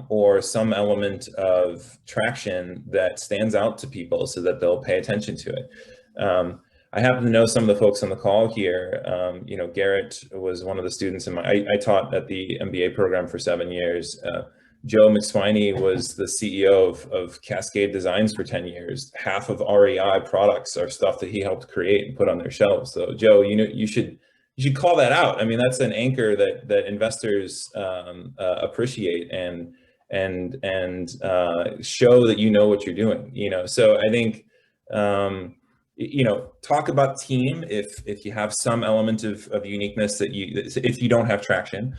or some element of traction that stands out to people so that they'll pay attention to it. I happen to know some of the folks on the call here. You know, Garrett was one of the students in I taught at the MBA program for 7 years. Joe McSwiney was the CEO of Cascade Designs for 10 years. Half of REI products are stuff that he helped create and put on their shelves. So Joe, you know, you should call that out. I mean, that's an anchor that investors appreciate and show that you know what you're doing. You know, so I think you know, talk about team if you have some element of uniqueness if you don't have traction.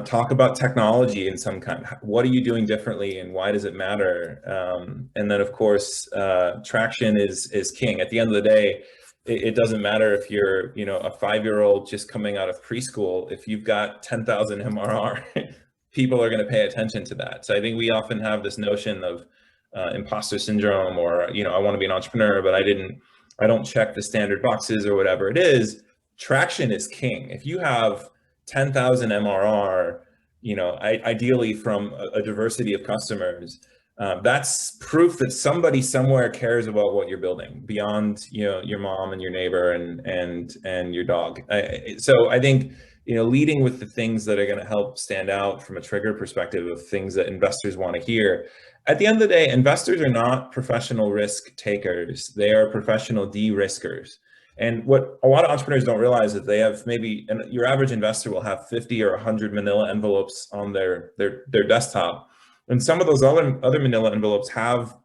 Talk about technology in some kind. What are you doing differently and why does it matter? And then of course, traction is king. At the end of the day, it doesn't matter if you're, you know, a 5-year-old just coming out of preschool. If you've got 10,000 MRR, people are going to pay attention to that. So I think we often have this notion of imposter syndrome, or, you know, I want to be an entrepreneur, but I don't check the standard boxes or whatever it is. Traction is king. If you have 10,000 MRR, you know, ideally from a diversity of customers, that's proof that somebody somewhere cares about what you're building beyond, you know, your mom and your neighbor and your dog. So I think, you know, leading with the things that are going to help stand out from a trigger perspective of things that investors want to hear. At the end of the day, investors are not professional risk takers. They are professional de-riskers. And what a lot of entrepreneurs don't realize is they have maybe, and your average investor will have 50 or 100 manila envelopes on their desktop. And some of those other manila envelopes have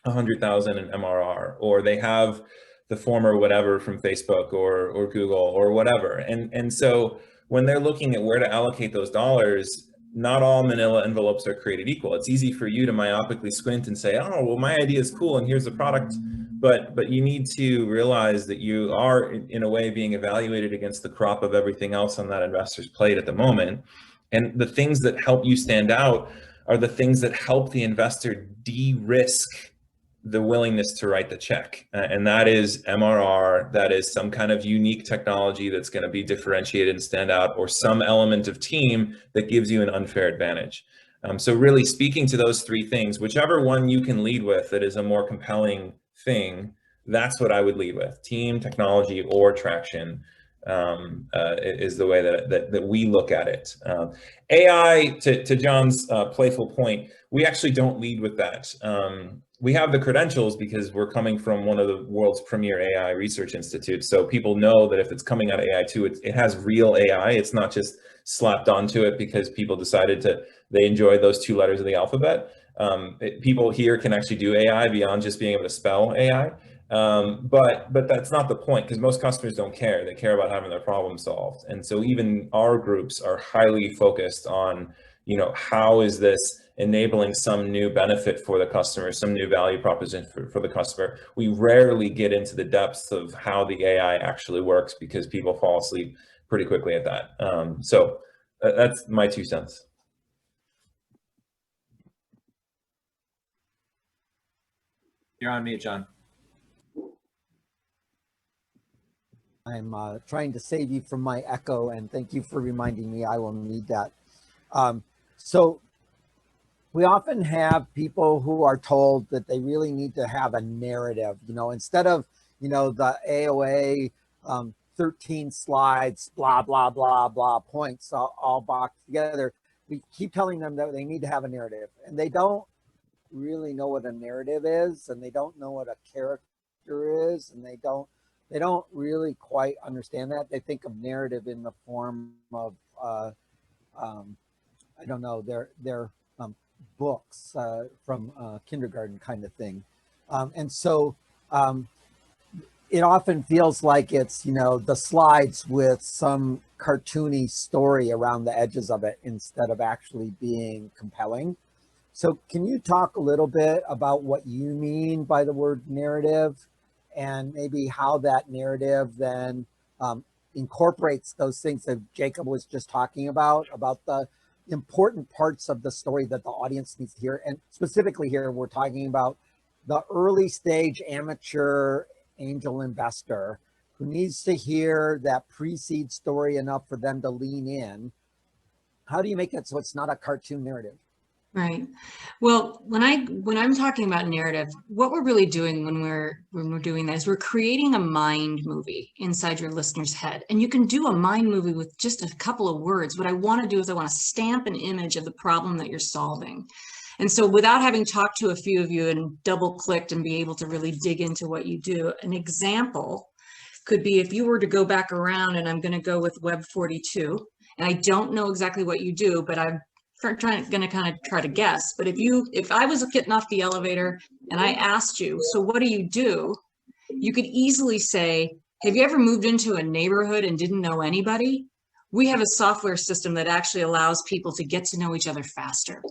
100,000 in MRR, or they have the former whatever from Facebook or Google or whatever. And so when they're looking at where to allocate those dollars, not all manila envelopes are created equal. It's easy for you to myopically squint and say, oh, well, my idea is cool and here's the product. But you need to realize that you are, in a way, being evaluated against the crop of everything else on that investor's plate at the moment. And the things that help you stand out are the things that help the investor de-risk the willingness to write the check. And that is MRR, that is some kind of unique technology that's going to be differentiated and stand out, or some element of team that gives you an unfair advantage. So really speaking to those 3 things, whichever one you can lead with that is a more compelling thing, that's what I would lead with. Team, technology, or traction is the way that we look at it. AI, to John's playful point, we actually don't lead with that. We have the credentials because we're coming from one of the world's premier AI research institutes. So people know that if it's coming out of AI2, it has real AI. It's not just slapped onto it because people decided they enjoy those 2 letters of the alphabet. People here can actually do AI beyond just being able to spell AI. But that's not the point, because most customers don't care. They care about having their problem solved. And so even our groups are highly focused on, you know, how is this enabling some new benefit for the customer, some new value proposition for the customer. We rarely get into the depths of how the AI actually works because people fall asleep pretty quickly at that. So that's my 2 cents. You're on mute, John. I'm trying to save you from my echo, and thank you for reminding me. I will need that. So we often have people who are told that they really need to have a narrative, you know, instead of, you know, the AOA 13 slides, blah, blah, blah, blah, points all boxed together. We keep telling them that they need to have a narrative, and they don't really know what a narrative is, and they don't know what a character is, and they don't really quite understand that. They think of narrative in the form of, I don't know, their books from kindergarten kind of thing. And so it often feels like it's, you know, the slides with some cartoony story around the edges of it instead of actually being compelling. So can you talk a little bit about what you mean by the word narrative, and maybe how that narrative then incorporates those things that Jacob was just talking about the important parts of the story that the audience needs to hear? And specifically here, we're talking about the early stage amateur angel investor who needs to hear that pre-seed story enough for them to lean in? How do you make it so it's not a cartoon narrative? Right. Well, when I'm talking about narrative, what we're really doing when we're doing that is we're creating a mind movie inside your listener's head. And you can do a mind movie with just a couple of words. What I want to do is I want to stamp an image of the problem that you're solving. And so without having talked to a few of you and double clicked and be able to really dig into what you do, an example could be if you were to go back around, and I'm going to go with Web 42, and I don't know exactly what you do, but I'm going to kind of try to guess. But if I was getting off the elevator and I asked you, so what do? You could easily say, have you ever moved into a neighborhood and didn't know anybody? We have a software system that actually allows people to get to know each other faster.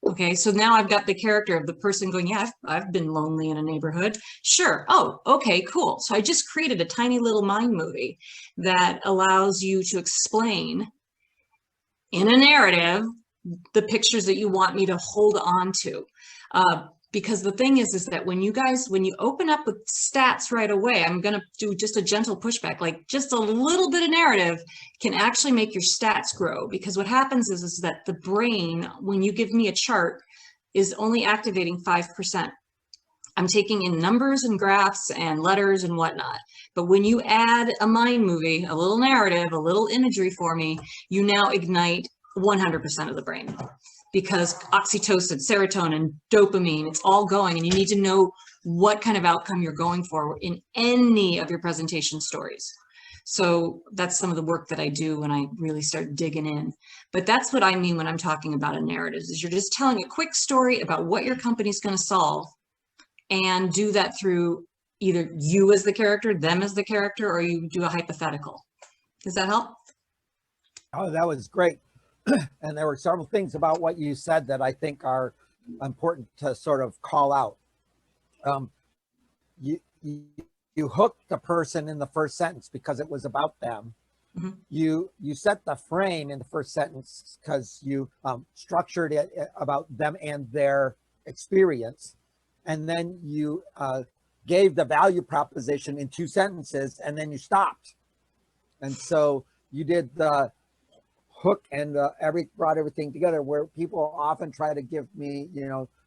Okay, so now I've got the character of the person going, yeah, I've been lonely in a neighborhood. Sure. Oh, okay, cool. So I just created a tiny little mind movie that allows you to explain in a narrative the pictures that you want me to hold on to. Because the thing is that when you open up with stats right away, I'm going to do just a gentle pushback, like just a little bit of narrative can actually make your stats grow. Because what happens is that the brain, when you give me a chart, is only activating 5%. I'm taking in numbers and graphs and letters and whatnot. But when you add a mind movie, a little narrative, a little imagery for me, you now ignite 100% of the brain. Because oxytocin, serotonin, dopamine, it's all going, and you need to know what kind of outcome you're going for in any of your presentation stories. So that's some of the work that I do when I really start digging in. But that's what I mean when I'm talking about a narrative, is you're just telling a quick story about what your company's going to solve, and do that through either you as the character, them as the character, or you do a hypothetical. Does that help? Oh, that was great. And there were several things about what you said that I think are important to sort of call out. You hooked the person in the first sentence because it was about them. Mm-hmm. You set the frame in the first sentence because you structured it about them and their experience. And then you gave the value proposition in 2 sentences, and then you stopped. And so you did the hook and brought everything together, where people often try to give me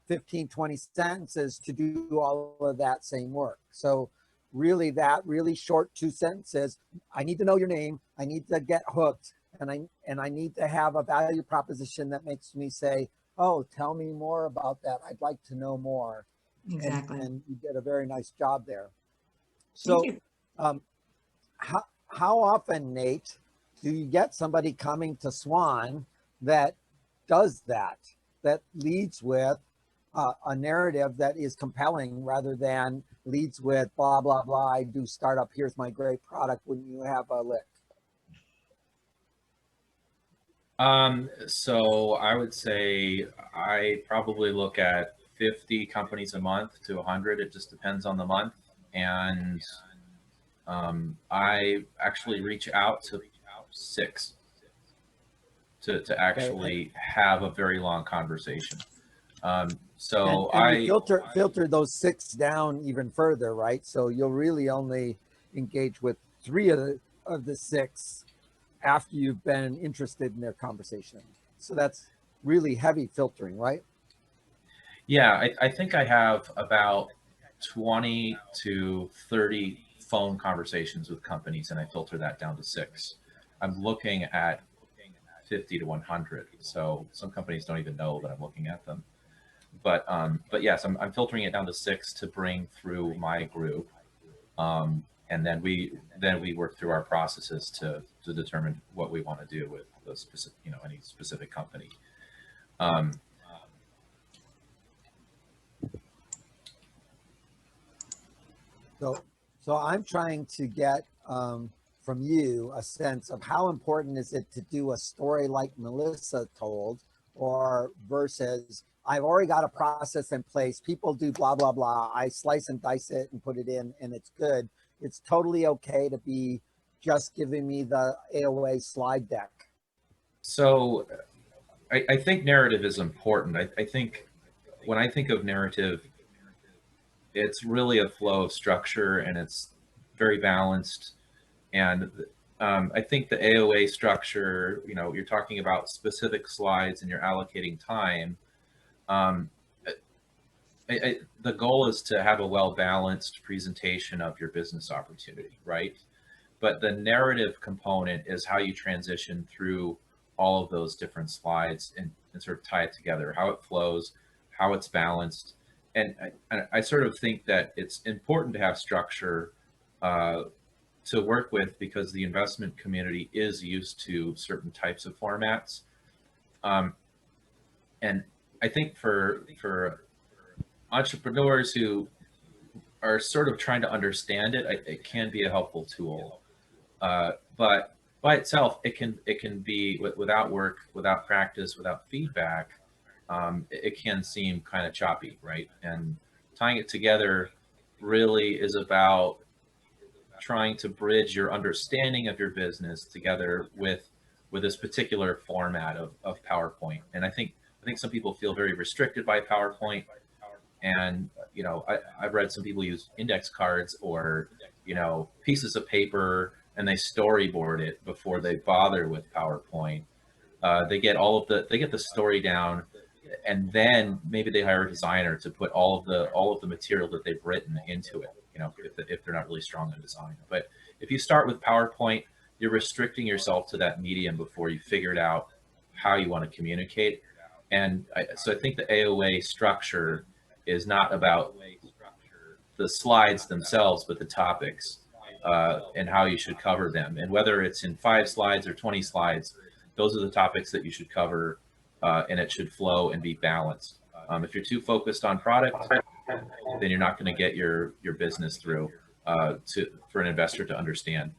15, 20 sentences to do all of that same work. So really, that really short 2 sentences, I need to know your name, I need to get hooked, and I need to have a value proposition that makes me say, oh, tell me more about that, I'd like to know more. Exactly. And you did a very nice job there. So how often, Nate, do you get somebody coming to SWAN that does that leads with a narrative that is compelling rather than leads with blah, blah, blah, I do startup, here's my great product, when you have a lick? So I would say I probably look at 50 companies a month to 100. It just depends on the month. And I actually reach out to 6 to actually have a very long conversation. So and you filter those 6 down even further, right? So you'll really only engage with 3 of the 6 after you've been interested in their conversation. So that's really heavy filtering, right? Yeah, I think I have about 20 to 30 phone conversations with companies, and I filter that down to 6. I'm looking at 50 to 100. So some companies don't even know that I'm looking at them. But yes, I'm filtering it down to 6 to bring through my group. And then we work through our processes to determine what we want to do with the specific, any specific company. So I'm trying to get from you a sense of how important is it to do a story like Melissa told, or versus I've already got a process in place. People do blah, blah, blah. I slice and dice it and put it in and it's good. It's totally okay to be just giving me the AOA slide deck. So I think narrative is important. I think when I think of narrative, it's really a flow of structure, and it's very balanced. And I think the AOA structure, you know, you're talking about specific slides and you're allocating time. The goal is to have a well-balanced presentation of your business opportunity, right? But the narrative component is how you transition through all of those different slides and sort of tie it together, how it flows, how it's balanced. And I sort of think that it's important to have structure to work with, because the investment community is used to certain types of formats. And I think for entrepreneurs who are sort of trying to understand it, it can be a helpful tool. But by itself, it can be, without work, without practice, without feedback, it can seem kind of choppy, right? And tying it together really is about trying to bridge your understanding of your business together with this particular format of PowerPoint. And I think some people feel very restricted by PowerPoint. And, you know, I've read some people use index cards or, you know, pieces of paper, and they storyboard it before they bother with PowerPoint. They get the story down, and then maybe they hire a designer to put all of the material that they've written into it, you know, if they're not really strong in design. But if you start with PowerPoint, you're restricting yourself to that medium before you figured out how you want to communicate. And so I think the AOA structure is not about the slides themselves, but the topics and how you should cover them. And whether it's in 5 slides or 20 slides, those are the topics that you should cover, and it should flow and be balanced. If you're too focused on product, then you're not going to get your business through for an investor to understand.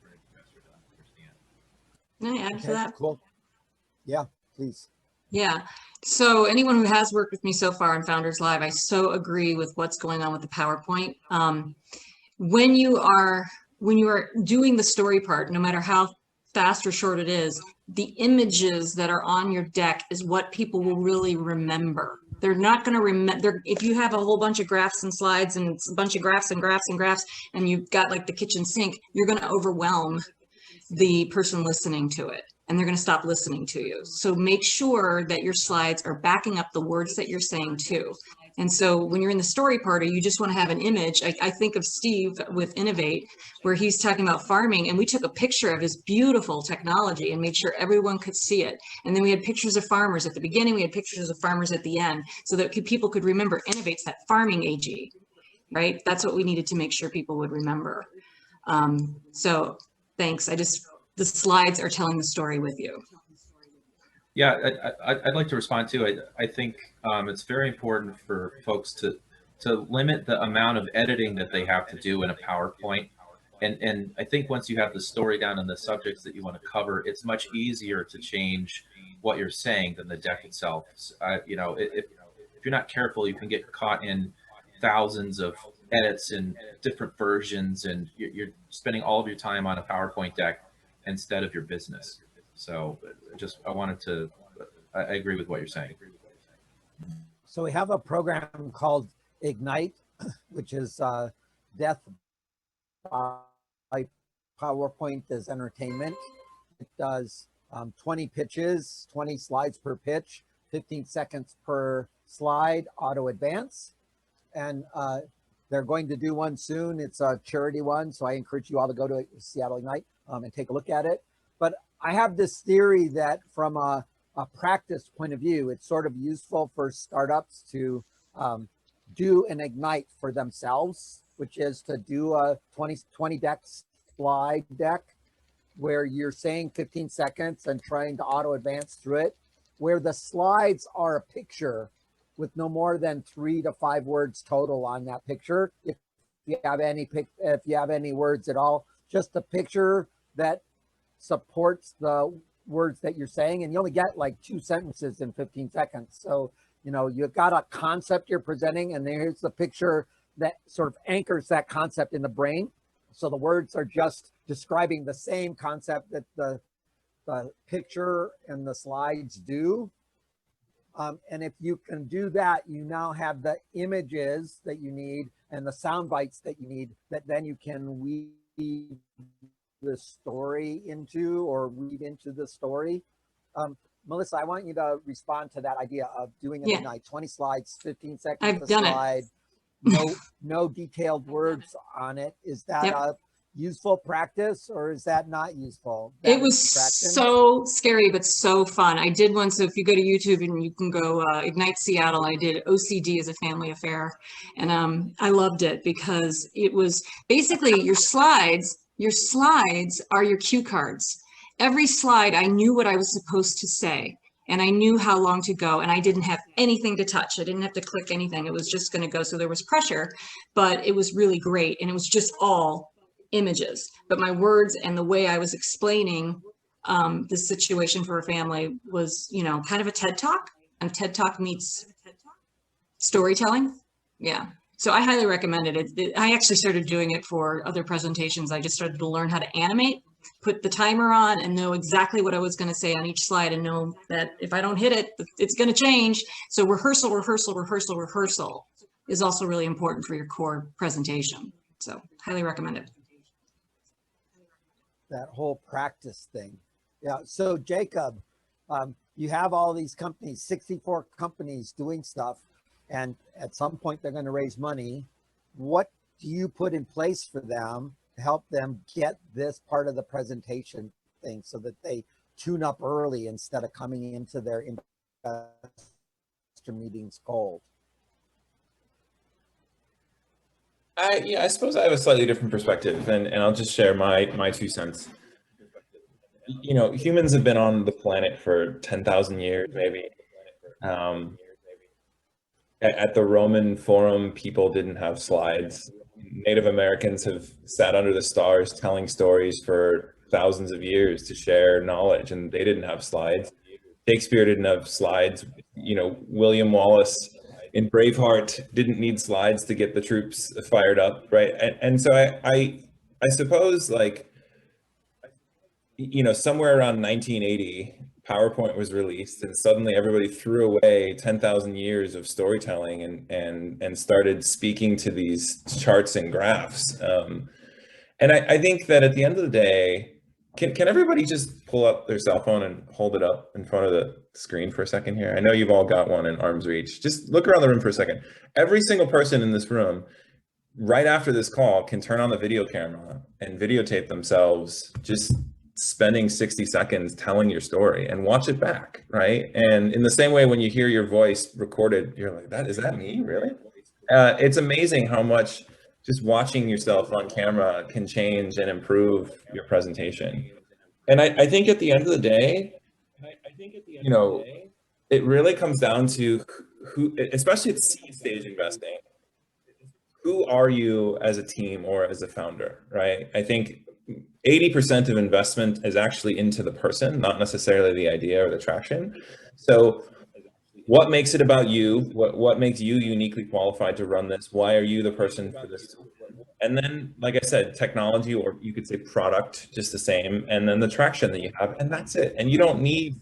Can I add to that? Cool. Yeah, please. Yeah. So anyone who has worked with me so far in Founders Live, I so agree with what's going on with the PowerPoint. When you are doing the story part, no matter how fast or short it is, the images that are on your deck is what people will really remember. They're not going to remember if you have a whole bunch of graphs and slides and it's a bunch of graphs and graphs and graphs, and you've got like the kitchen sink, you're going to overwhelm the person listening to it, and they're going to stop listening to you. So make sure that your slides are backing up the words that you're saying too. And so when you're in the story part, or you just want to have an image, I think of Steve with Innovate, where he's talking about farming, and we took a picture of his beautiful technology and made sure everyone could see it. And then we had pictures of farmers at the beginning, we had pictures of farmers at the end, so that people could remember Innovate's that farming AG, right? That's what we needed to make sure people would remember. So thanks. The slides are telling the story with you. Yeah, I'd like to respond too. I think it's very important for folks to limit the amount of editing that they have to do in a PowerPoint. And I think once you have the story down and the subjects that you want to cover, it's much easier to change what you're saying than the deck itself. You know, if you're not careful, you can get caught in thousands of edits and different versions, and you're spending all of your time on a PowerPoint deck instead of your business. So I agree with what you're saying. So we have a program called Ignite, which is death by PowerPoint as entertainment. It does 20 pitches, 20 slides per pitch, 15 seconds per slide, auto advance. And they're going to do one soon. It's a charity one, so I encourage you all to go to Seattle Ignite and take a look at it. But I have this theory that from a practice point of view, it's sort of useful for startups to do an Ignite for themselves, which is to do a 20 deck slide deck where you're saying 15 seconds and trying to auto advance through it, where the slides are a picture with no more than 3 to 5 words total on that picture. If you have any words at all, just a picture that supports the words that you're saying, and you only get like 2 sentences in 15 seconds. So, you know, you've got a concept you're presenting, and there's the picture that sort of anchors that concept in the brain. So the words are just describing the same concept that the picture and the slides do. And if you can do that, you now have the images that you need and the sound bites that you need that then you can weave the story into or read into the story. Melissa, I want you to respond to that idea of doing it at night, 20 slides, 15 seconds I've a done slide, no detailed words on it. Is that a useful practice or is that not useful? It was so scary, but so fun. I did one. So if you go to YouTube and you can go Ignite Seattle, I did OCD as a family affair. And I loved it because it was basically your slides are your cue cards. Every slide, I knew what I was supposed to say and I knew how long to go and I didn't have anything to touch. I didn't have to click anything. It was just going to go. So there was pressure, but it was really great. And it was just all images, but my words and the way I was explaining the situation for a family was, you know, kind of a TED Talk, and TED Talk meets storytelling. Yeah. So I highly recommend it. I actually started doing it for other presentations. I just started to learn how to animate, put the timer on and know exactly what I was going to say on each slide and know that if I don't hit it, it's going to change. So rehearsal is also really important for your core presentation. So highly recommend it. That whole practice thing. Yeah. So Jacob, you have all these companies, 64 companies doing stuff, and at some point they're going to raise money. What do you put in place for them to help them get this part of the presentation thing so that they tune up early instead of coming into their investor meetings cold? I suppose I have a slightly different perspective, and I'll just share my 2 cents. You know, humans have been on the planet for 10,000 years, maybe. At the Roman Forum, people didn't have slides. Native Americans have sat under the stars telling stories for thousands of years to share knowledge, and they didn't have slides. Shakespeare didn't have slides. You know, William Wallace in Braveheart didn't need slides to get the troops fired up, right? And so I suppose, like, you know, somewhere around 1980, PowerPoint was released, and suddenly everybody threw away 10,000 years of storytelling and started speaking to these charts and graphs. And I think that at the end of the day, can everybody just pull up their cell phone and hold it up in front of the screen for a second here? I know you've all got one in arm's reach. Just look around the room for a second. Every single person in this room, right after this call, can turn on the video camera and videotape themselves just spending 60 seconds telling your story and watch it back, right? And in the same way, when you hear your voice recorded, you're like, is that me, really? It's amazing how much just watching yourself on camera can change and improve your presentation. And I think at the end of the day, you know, it really comes down to who, especially at seed stage investing, who are you as a team or as a founder, right? I think 80% of investment is actually into the person, not necessarily the idea or the traction. So what makes it about you? What makes you uniquely qualified to run this? Why are you the person for this? And then, like I said, technology, or you could say product, just the same. And then the traction that you have, and that's it. And you don't need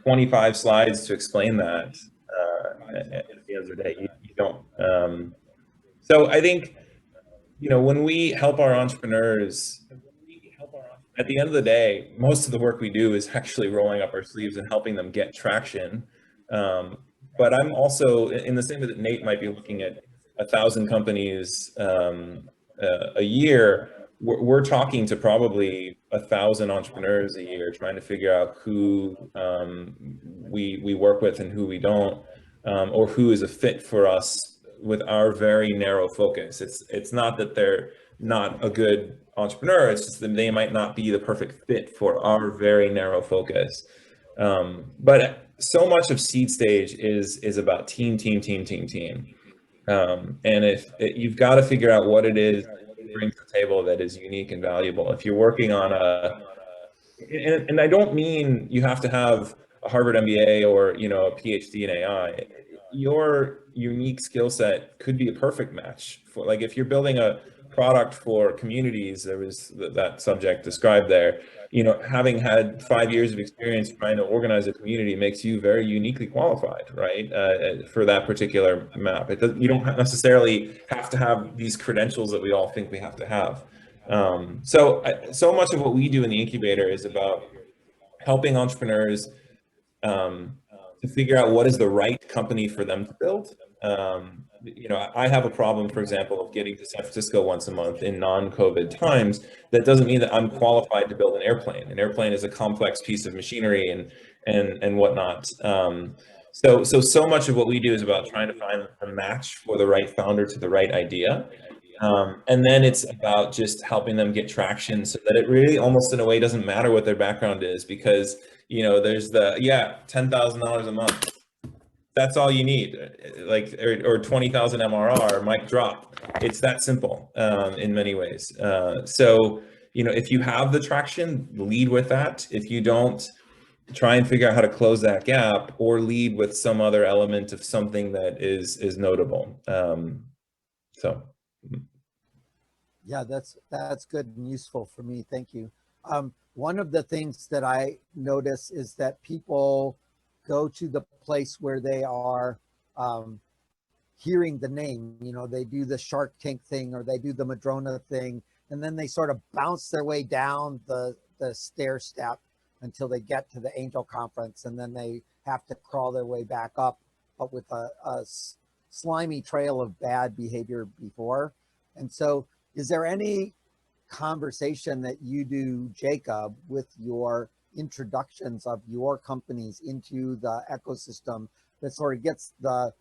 25 slides to explain that at the end of the day. You don't. So I think, you know, when we help our entrepreneurs, at the end of the day, most of the work we do is actually rolling up our sleeves and helping them get traction. But I'm also, in the same way that Nate might be looking at 1,000 companies a year, we're talking to probably 1,000 entrepreneurs a year, trying to figure out who we work with and who we don't, or who is a fit for us with our very narrow focus. It's not that they're not a good entrepreneur, it's just that they might not be the perfect fit for our very narrow focus. But so much of seed stage is about team. And if you've got to figure out what it is you bring to the table that is unique and valuable. If you're working on and I don't mean you have to have a Harvard MBA or, you know, a PhD in AI. Your unique skill set could be a perfect match for, like, if you're building a product for communities, there was that subject described there. You know, having had 5 years of experience trying to organize a community makes you very uniquely qualified, right, for that particular map. You don't necessarily have to have these credentials that we all think we have to have. So much of what we do in the incubator is about helping entrepreneurs to figure out what is the right company for them to build. You know, I have a problem, for example, of getting to San Francisco once a month in non-COVID times. That doesn't mean that I'm qualified to build an airplane. An airplane is a complex piece of machinery and whatnot. So much of what we do is about trying to find a match for the right founder to the right idea. And then it's about just helping them get traction so that it really almost in a way doesn't matter what their background is, because, you know, there's the, $10,000 a month. That's all you need, like, or 20,000 MRR, mic drop. It's that simple in many ways. So, you know, if you have the traction, lead with that. If you don't, try and figure out how to close that gap, or lead with some other element of something that is notable. Yeah, that's good and useful for me. Thank you. One of the things that I notice is that people go to the place where they are hearing the name. You know, they do the Shark Tank thing, or they do the Madrona thing, and then they sort of bounce their way down the stair step until they get to the angel conference, and then they have to crawl their way back up, but with a slimy trail of bad behavior before. And so, is there any conversation that you do, Jacob, with your introductions of your companies into the ecosystem that sort of gets the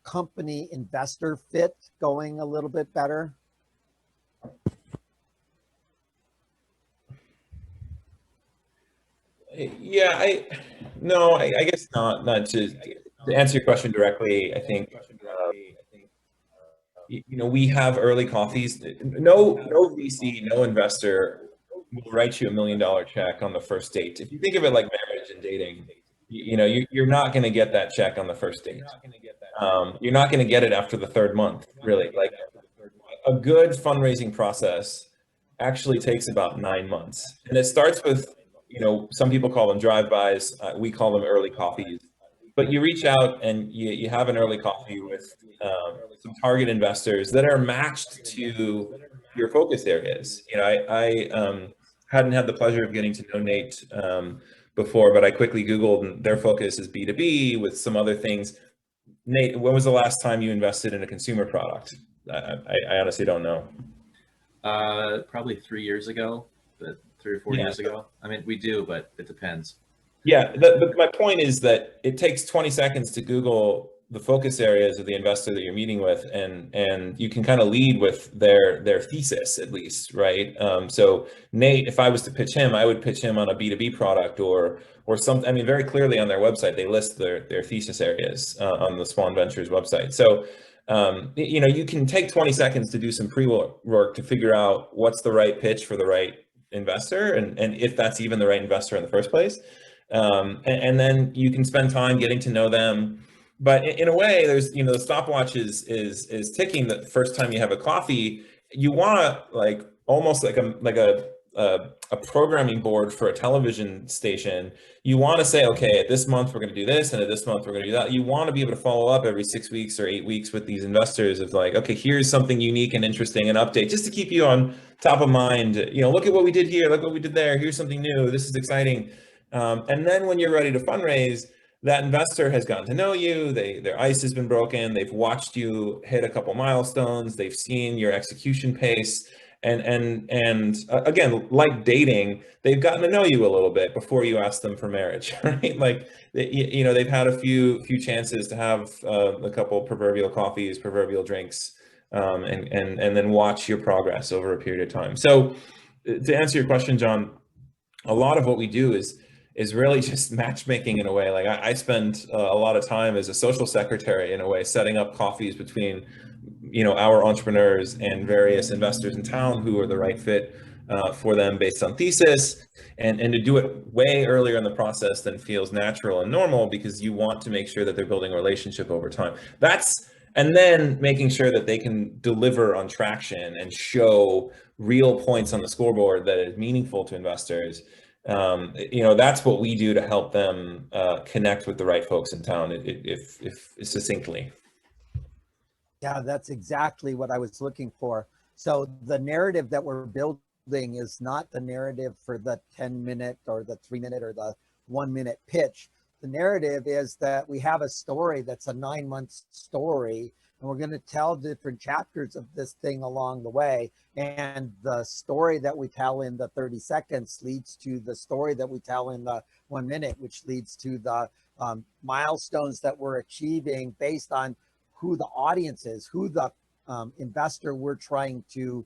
company investor fit going a little bit better? Yeah, I guess not. Not to answer your question directly. I think you know, we have early coffees. No VC, no investor will write you $1 million check on the first date. If you think of it like marriage and dating, you know, you're not going to get that check on the first date. You're not going to get it after the third month, really. Like, a good fundraising process actually takes about 9 months, and it starts with, you know, some people call them drive-bys. We call them early coffees. But you reach out and you have an early coffee with some target investors that are matched to your focus areas. You know, I hadn't had the pleasure of getting to know Nate before, but I quickly Googled, and their focus is B2B with some other things. Nate, when was the last time you invested in a consumer product? I honestly don't know. Probably 3 years ago, but 3 or 4 years ago. I mean, we do, but it depends. Yeah, my point is that it takes 20 seconds to Google the focus areas of the investor that you're meeting with, and you can kind of lead with their thesis, at least, right? So Nate, if I was to pitch him, I would pitch him on a B2B product or something. I mean, very clearly on their website, they list their thesis areas on the SWAN Ventures website. So you know, you can take 20 seconds to do some pre-work to figure out what's the right pitch for the right investor, and if that's even the right investor in the first place. And then you can spend time getting to know them. But in a way, there's, you know, the stopwatch is ticking. The first time you have a coffee, you want to, like, almost like a programming board for a television station. You want to say, okay, at this month we're going to do this, and at this month we're going to do that. You want to be able to follow up every 6 weeks or 8 weeks with these investors of, like, okay, here's something unique and interesting, an update, just to keep you on top of mind. You know, look at what we did here, look what we did there. Here's something new. This is exciting. And then when you're ready to fundraise, that investor has gotten to know you. Their ice has been broken. They've watched you hit a couple milestones. They've seen your execution pace. And again, like dating, they've gotten to know you a little bit before you ask them for marriage, right? Like, you know, they've had a few chances to have a couple proverbial coffees, proverbial drinks, and then watch your progress over a period of time. So to answer your question, John, a lot of what we do is really just matchmaking in a way. Like, I spend a lot of time as a social secretary in a way, setting up coffees between, you know, our entrepreneurs and various investors in town who are the right fit for them based on thesis, and to do it way earlier in the process than feels natural and normal, because you want to make sure that they're building a relationship over time. That's and then making sure that they can deliver on traction and show real points on the scoreboard that is meaningful to investors. That's what we do to help them connect with the right folks in town, if succinctly. Yeah, that's exactly what I was looking for. So the narrative that we're building is not the narrative for the 10-minute or the 3-minute or the 1-minute pitch. The narrative is that we have a story that's a 9-month story, and we're going to tell different chapters of this thing along the way. And the story that we tell in the 30 seconds leads to the story that we tell in the 1 minute, which leads to the milestones that we're achieving based on who the audience is, who the investor we're trying to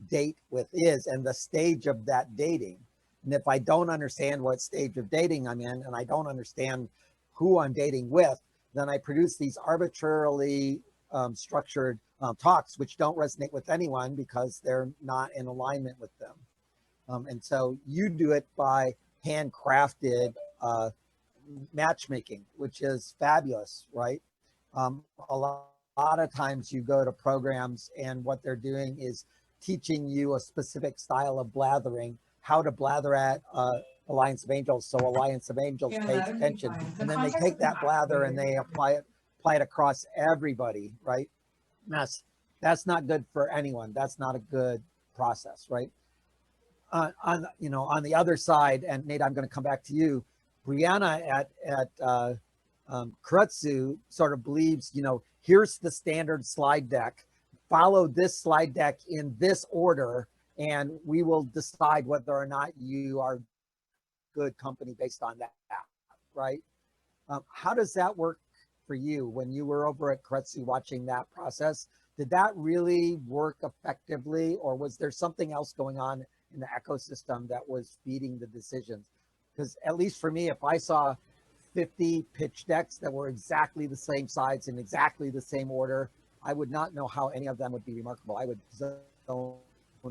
date with is, and the stage of that dating. And if I don't understand what stage of dating I'm in, and I don't understand who I'm dating with, then I produce these arbitrarily structured talks, which don't resonate with anyone because they're not in alignment with them. And so you do it by handcrafted matchmaking, which is fabulous, right? A lot of times you go to programs and what they're doing is teaching you a specific style of blathering, how to blather at Alliance of Angels, so Alliance of Angels pays attention, and then they take that blather and they apply it across everybody, right? That's not good for anyone. That's not a good process, right? On the other side, and Nate, I'm going to come back to you. Brianna at Kretsu sort of believes, here's the standard slide deck. Follow this slide deck in this order, and we will decide whether or not you are a good company based on that, right? How does that work for you when you were over at Kretsu watching that process? Did that really work effectively, or was there something else going on in the ecosystem that was feeding the decisions? Because at least for me, if I saw 50 pitch decks that were exactly the same size in exactly the same order, I would not know how any of them would be remarkable. I would zone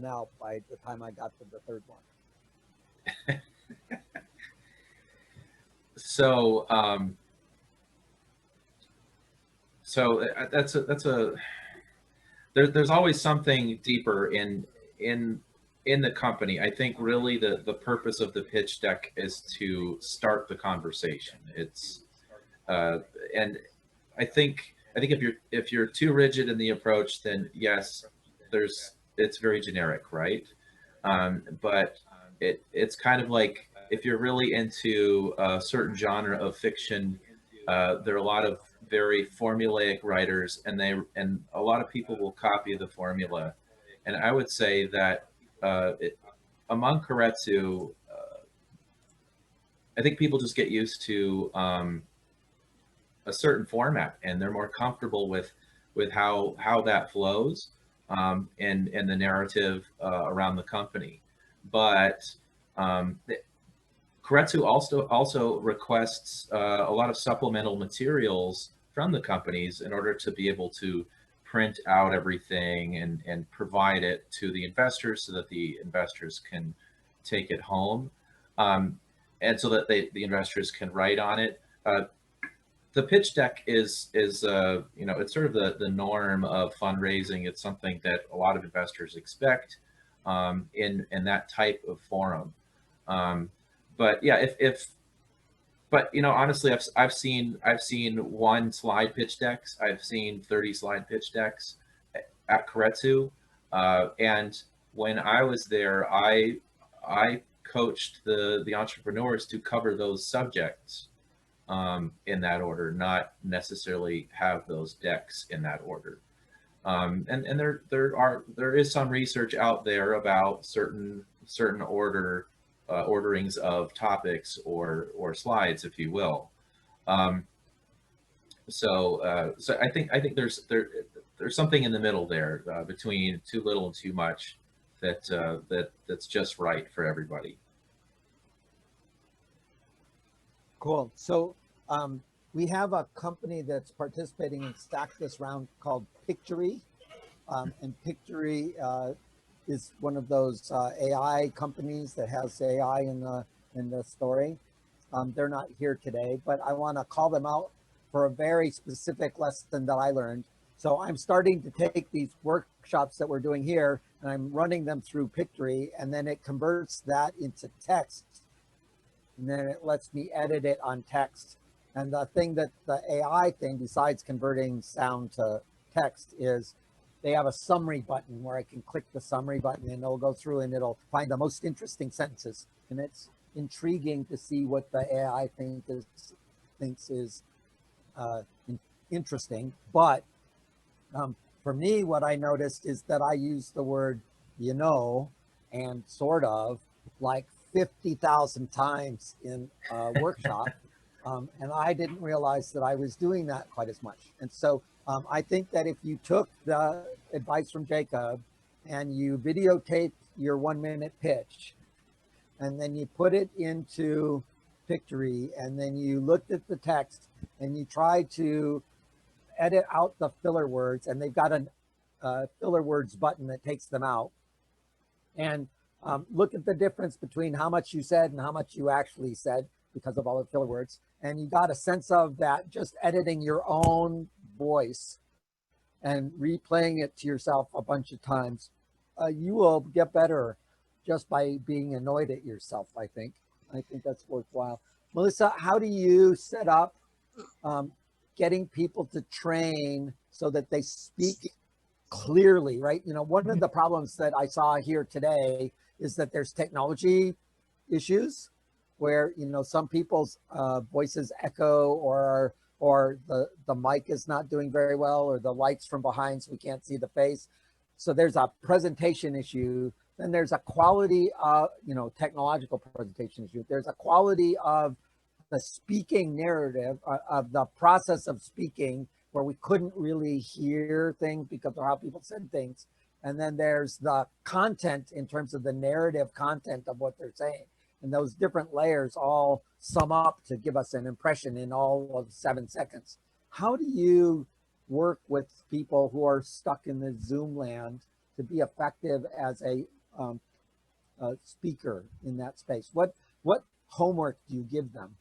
out by the time I got to the third one. There's always something deeper in the company. I think really the purpose of the pitch deck is to start the conversation. And I think if you're too rigid in the approach, then yes, it's very generic, right? But it's kind of like if you're really into a certain genre of fiction, there are a lot of very formulaic writers, and a lot of people will copy the formula. And I would say that among Kretsu, I think people just get used to a certain format, and they're more comfortable with how that flows and the narrative around the company. But Kretsu also requests a lot of supplemental materials from the companies in order to be able to print out everything and provide it to the investors so that the investors can take it home, and so that the investors can write on it. The pitch deck is it's sort of the norm of fundraising. It's something that a lot of investors expect in that type of forum. But yeah, but honestly, I've seen 1 slide pitch decks. I've seen 30 slide pitch decks at Kretsu, and when I was there, I coached the entrepreneurs to cover those subjects in that order, not necessarily have those decks in that order. And there is some research out there about certain orderings of topics or slides, if you will. So I think there's something in the middle there between too little and too much that's just right for everybody. Cool. So we have a company that's participating in Stack this round called Pictory, and Pictory is one of those AI companies that has AI in the story. They're not here today, but I want to call them out for a very specific lesson that I learned. So I'm starting to take these workshops that we're doing here and I'm running them through Pictory, and then it converts that into text. And then it lets me edit it on text. And the thing that the AI thing, besides converting sound to text, is they have a summary button where I can click the summary button and it'll go through and it'll find the most interesting sentences. And it's intriguing to see what the AI thinks is interesting. But for me, what I noticed is that I use the word, you know, and sort of like 50,000 times in a workshop. And I didn't realize that I was doing that quite as much. And so I think that if you took the advice from Jacob and you videotaped your 1-minute pitch, and then you put it into Pictory, and then you looked at the text and you tried to edit out the filler words, and they've got a filler words button that takes them out. And look at the difference between how much you said and how much you actually said because of all the filler words. And you got a sense of that just editing your own voice and replaying it to yourself a bunch of times. You will get better just by being annoyed at yourself, I think. I think that's worthwhile. Melissa, how do you set up getting people to train so that they speak clearly, right? You know, one of the problems that I saw here today is that there's technology issues where, you know, some people's voices echo, or the mic is not doing very well, or the lights from behind so we can't see the face. So there's a presentation issue. Then there's a quality of, you know, technological presentation issue. There's a quality of the speaking narrative, of the process of speaking, where we couldn't really hear things because of how people said things. And then there's the content in terms of the narrative content of what they're saying. And those different layers all sum up to give us an impression in all of 7 seconds. How do you work with people who are stuck in the Zoom land to be effective as a speaker in that space? What homework do you give them?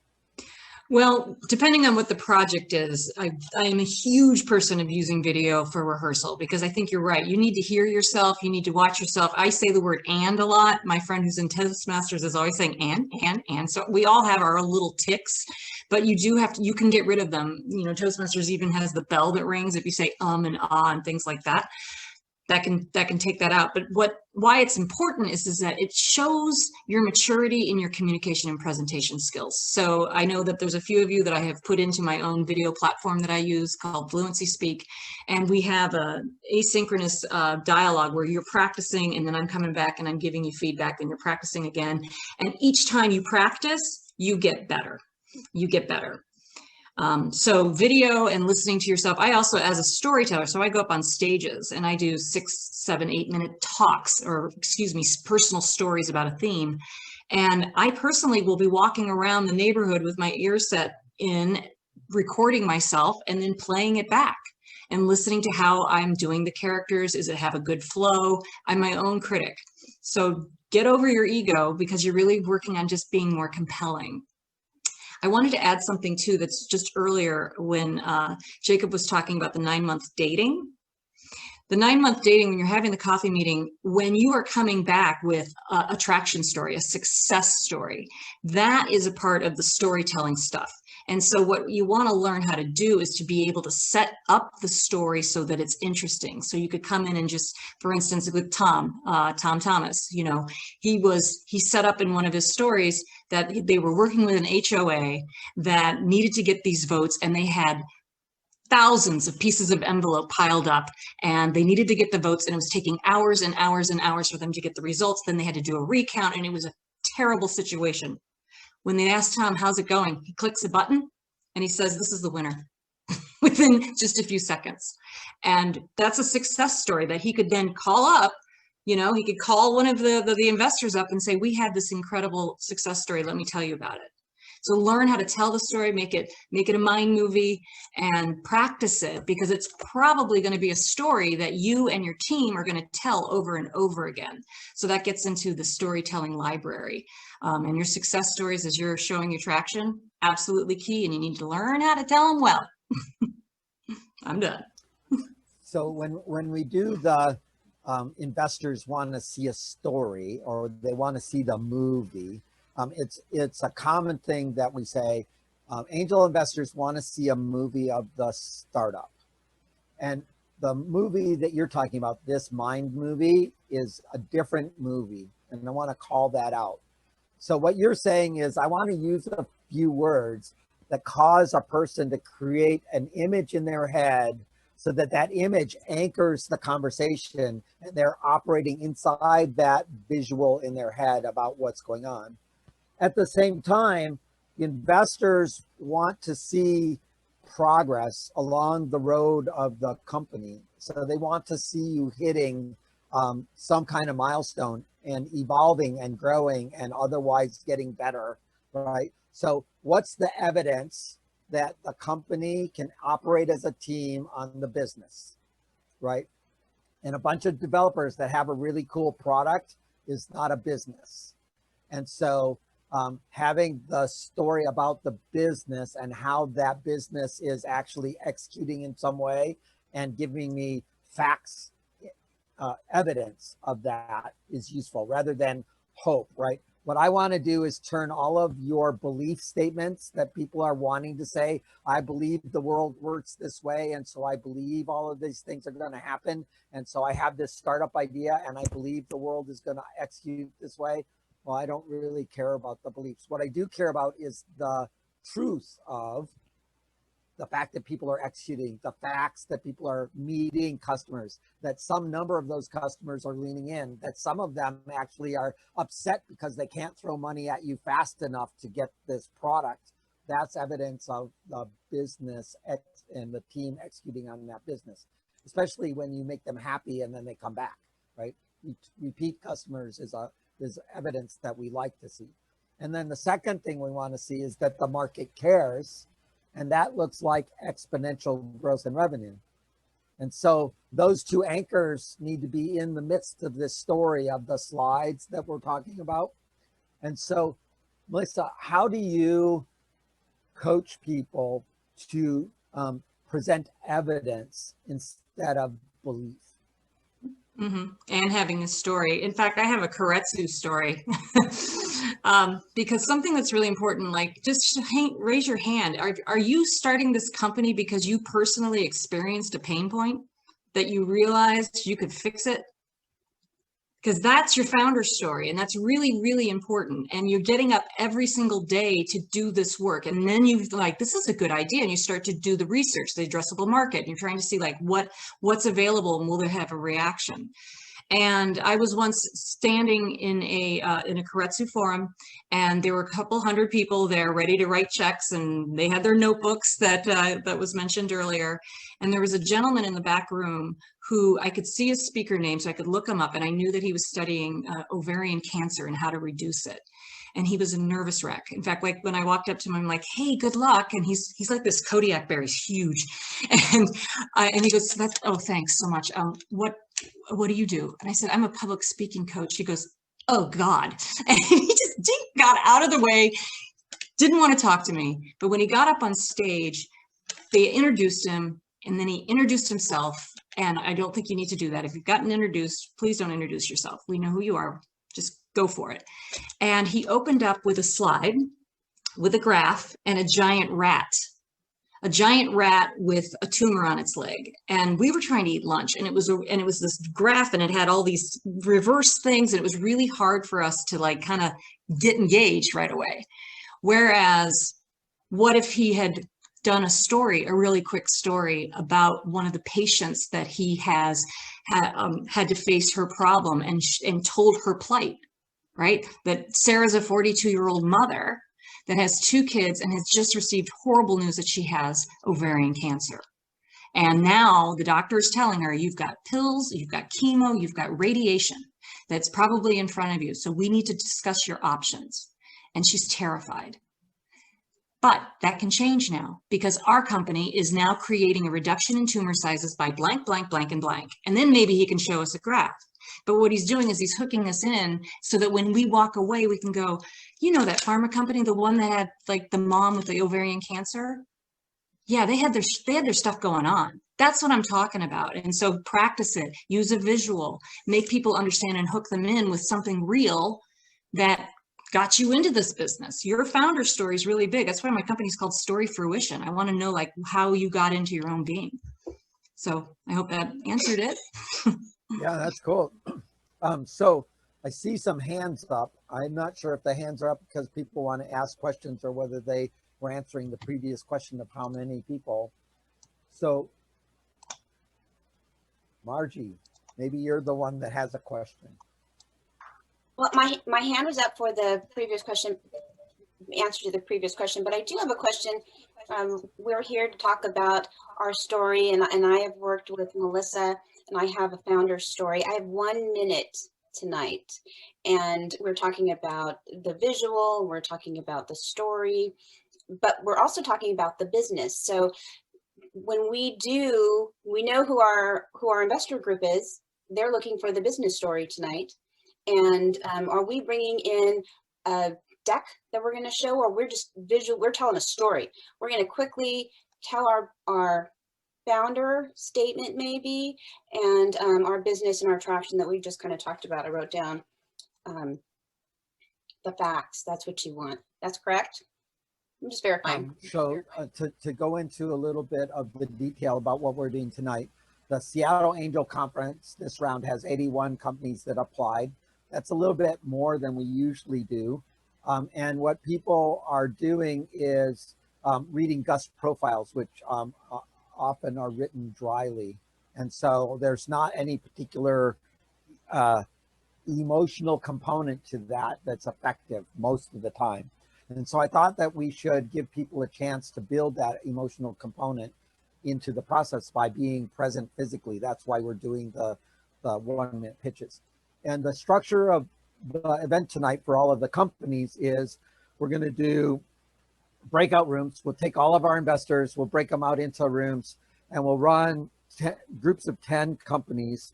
Well, depending on what the project is, I am a huge person of using video for rehearsal, because I think you're right. You need to hear yourself. You need to watch yourself. I say the word "and" a lot. My friend who's in Toastmasters is always saying and. So we all have our little tics, but you do have to, you can get rid of them. You know, Toastmasters even has the bell that rings if you say and ah and things like that. That can take that out. But why it's important is that it shows your maturity in your communication and presentation skills. So I know that there's a few of you that I have put into my own video platform that I use called Fluency Speak. And we have a asynchronous dialogue where you're practicing, and then I'm coming back and I'm giving you feedback, and you're practicing again. And each time you practice, you get better. You get better. So video and listening to yourself. I also, as a storyteller, so I go up on stages and I do 6, 7, 8-minute talks, or excuse me, personal stories about a theme. And I personally will be walking around the neighborhood with my ear set in, recording myself and then playing it back and listening to how I'm doing the characters. Is it have a good flow? I'm my own critic. So get over your ego, because you're really working on just being more compelling. I wanted to add something too that's just earlier when Jacob was talking about the 9-month dating. The 9-month dating, when you're having the coffee meeting, when you are coming back with a traction story, a success story, that is a part of the storytelling stuff. And so what you want to learn how to do is to be able to set up the story so that it's interesting. So you could come in and just, for instance, with Tom Thomas, you know, he set up in one of his stories that they were working with an HOA that needed to get these votes, and they had thousands of pieces of envelope piled up, and they needed to get the votes, and it was taking hours and hours and hours for them to get the results. Then they had to do a recount, and it was a terrible situation. When they asked Tom, how's it going? He clicks a button and he says, this is the winner within just a few seconds. And that's a success story that he could then call up. You know, he could call one of the investors up and say, we had this incredible success story. Let me tell you about it. So learn how to tell the story, make it a mind movie, and practice it, because it's probably going to be a story that you and your team are going to tell over and over again. So that gets into the storytelling library. And your success stories, as you're showing your traction, absolutely key, and you need to learn how to tell them well. I'm done. So when we do the investors want to see a story or they want to see the movie, it's a common thing that we say, angel investors want to see a movie of the startup. And the movie that you're talking about, this Mind movie, is a different movie. And I want to call that out. So what you're saying is, I want to use a few words that cause a person to create an image in their head so that that image anchors the conversation and they're operating inside that visual in their head about what's going on. At the same time, investors want to see progress along the road of the company. So they want to see you hitting some kind of milestone and evolving and growing and otherwise getting better, right? So what's the evidence that the company can operate as a team on the business, right? And a bunch of developers that have a really cool product is not a business. And so having the story about the business and how that business is actually executing in some way and giving me facts, evidence of that is useful rather than hope, right? What I want to do is turn all of your belief statements that people are wanting to say, I believe the world works this way, and so I believe all of these things are going to happen, and so I have this startup idea, and I believe the world is going to execute this way. Well, I don't really care about the beliefs. What I do care about is the truth of the fact that people are executing, the facts that people are meeting customers, that some number of those customers are leaning in, that some of them actually are upset because they can't throw money at you fast enough to get this product. That's evidence of the business and the team executing on that business, especially when you make them happy and then they come back, right? Repeat customers is evidence that we like to see. And then the second thing we want to see is that the market cares. And that looks like exponential growth in revenue. And so those two anchors need to be in the midst of this story of the slides that we're talking about. And so, Melissa, how do you coach people to present evidence instead of belief? And having a story. In fact, I have a Keiretsu story because something that's really important, like just raise your hand. Are you starting this company because you personally experienced a pain point that you realized you could fix it? Because that's your founder story, and that's really, really important. And you're getting up every single day to do this work. And then you're like, this is a good idea. And you start to do the research, the addressable market. And you're trying to see like what's available and will they have a reaction? And I was once standing in a Keiretsu forum, and there were a couple hundred people there ready to write checks, and they had their notebooks that was mentioned earlier. And there was a gentleman in the back room who I could see his speaker name, so I could look him up, and I knew that he was studying ovarian cancer and how to reduce it. And he was a nervous wreck. In fact, like when I walked up to him, I'm like, hey, good luck. And he's like this Kodiak bear, he's huge. And he goes, oh, thanks so much. What do you do? And I said, I'm a public speaking coach. He goes, oh God. And he just got out of the way, didn't want to talk to me. But when he got up on stage, they introduced him, and then he introduced himself. And I don't think you need to do that. If you've gotten introduced, please don't introduce yourself. We know who you are. Just go for it. And he opened up with a slide with a graph and a giant rat with a tumor on its leg. And we were trying to eat lunch, and it was this graph, and it had all these reverse things, and it was really hard for us to like kind of get engaged right away. Whereas what if he had done a really quick story about one of the patients that he had to face her problem and told her plight, right? That Sarah's a 42-year-old mother that has 2 kids and has just received horrible news that she has ovarian cancer. And now the doctor is telling her, you've got pills, you've got chemo, you've got radiation that's probably in front of you. So we need to discuss your options. And she's terrified. But that can change now, because our company is now creating a reduction in tumor sizes by blank, blank, blank, and blank. And then maybe he can show us a graph. But what he's doing is he's hooking us in so that when we walk away, we can go, you know, that pharma company, the one that had like the mom with the ovarian cancer. Yeah, they had their stuff going on. That's what I'm talking about. And so practice it, use a visual, make people understand and hook them in with something real that got you into this business. Your founder story is really big. That's why my company's called Story Fruition. I want to know like how you got into your own being. So I hope that answered it. Yeah, that's cool. So I see some hands up. I'm not sure if the hands are up because people want to ask questions or whether they were answering the previous question of how many people. So Margie, maybe you're the one that has a question. Well, my hand was up for the previous question, answer to the previous question, but I do have a question. We're here to talk about our story, and I have worked with Melissa, and I have a founder story. I have 1 minute tonight, and we're talking about the visual, we're talking about the story, but we're also talking about the business. So when we know who our investor group is. They're looking for the business story tonight. And are we bringing in a deck that we're going to show, or we're just visual? We're telling a story. We're going to quickly tell our founder statement maybe, and our business and our traction that we just kind of talked about. I wrote down the facts. That's what you want. That's correct. I'm just verifying. So to go into a little bit of the detail about what we're doing tonight, the Seattle Angel Conference this round has 81 companies that applied. That's a little bit more than we usually do. And what people are doing is reading Gus profiles, which often are written dryly. And so there's not any particular emotional component to that that's effective most of the time. And so I thought that we should give people a chance to build that emotional component into the process by being present physically. That's why we're doing the 1 minute pitches. And the structure of the event tonight for all of the companies is we're going to do breakout rooms. We'll take all of our investors, we'll break them out into rooms, and we'll run groups of 10 companies.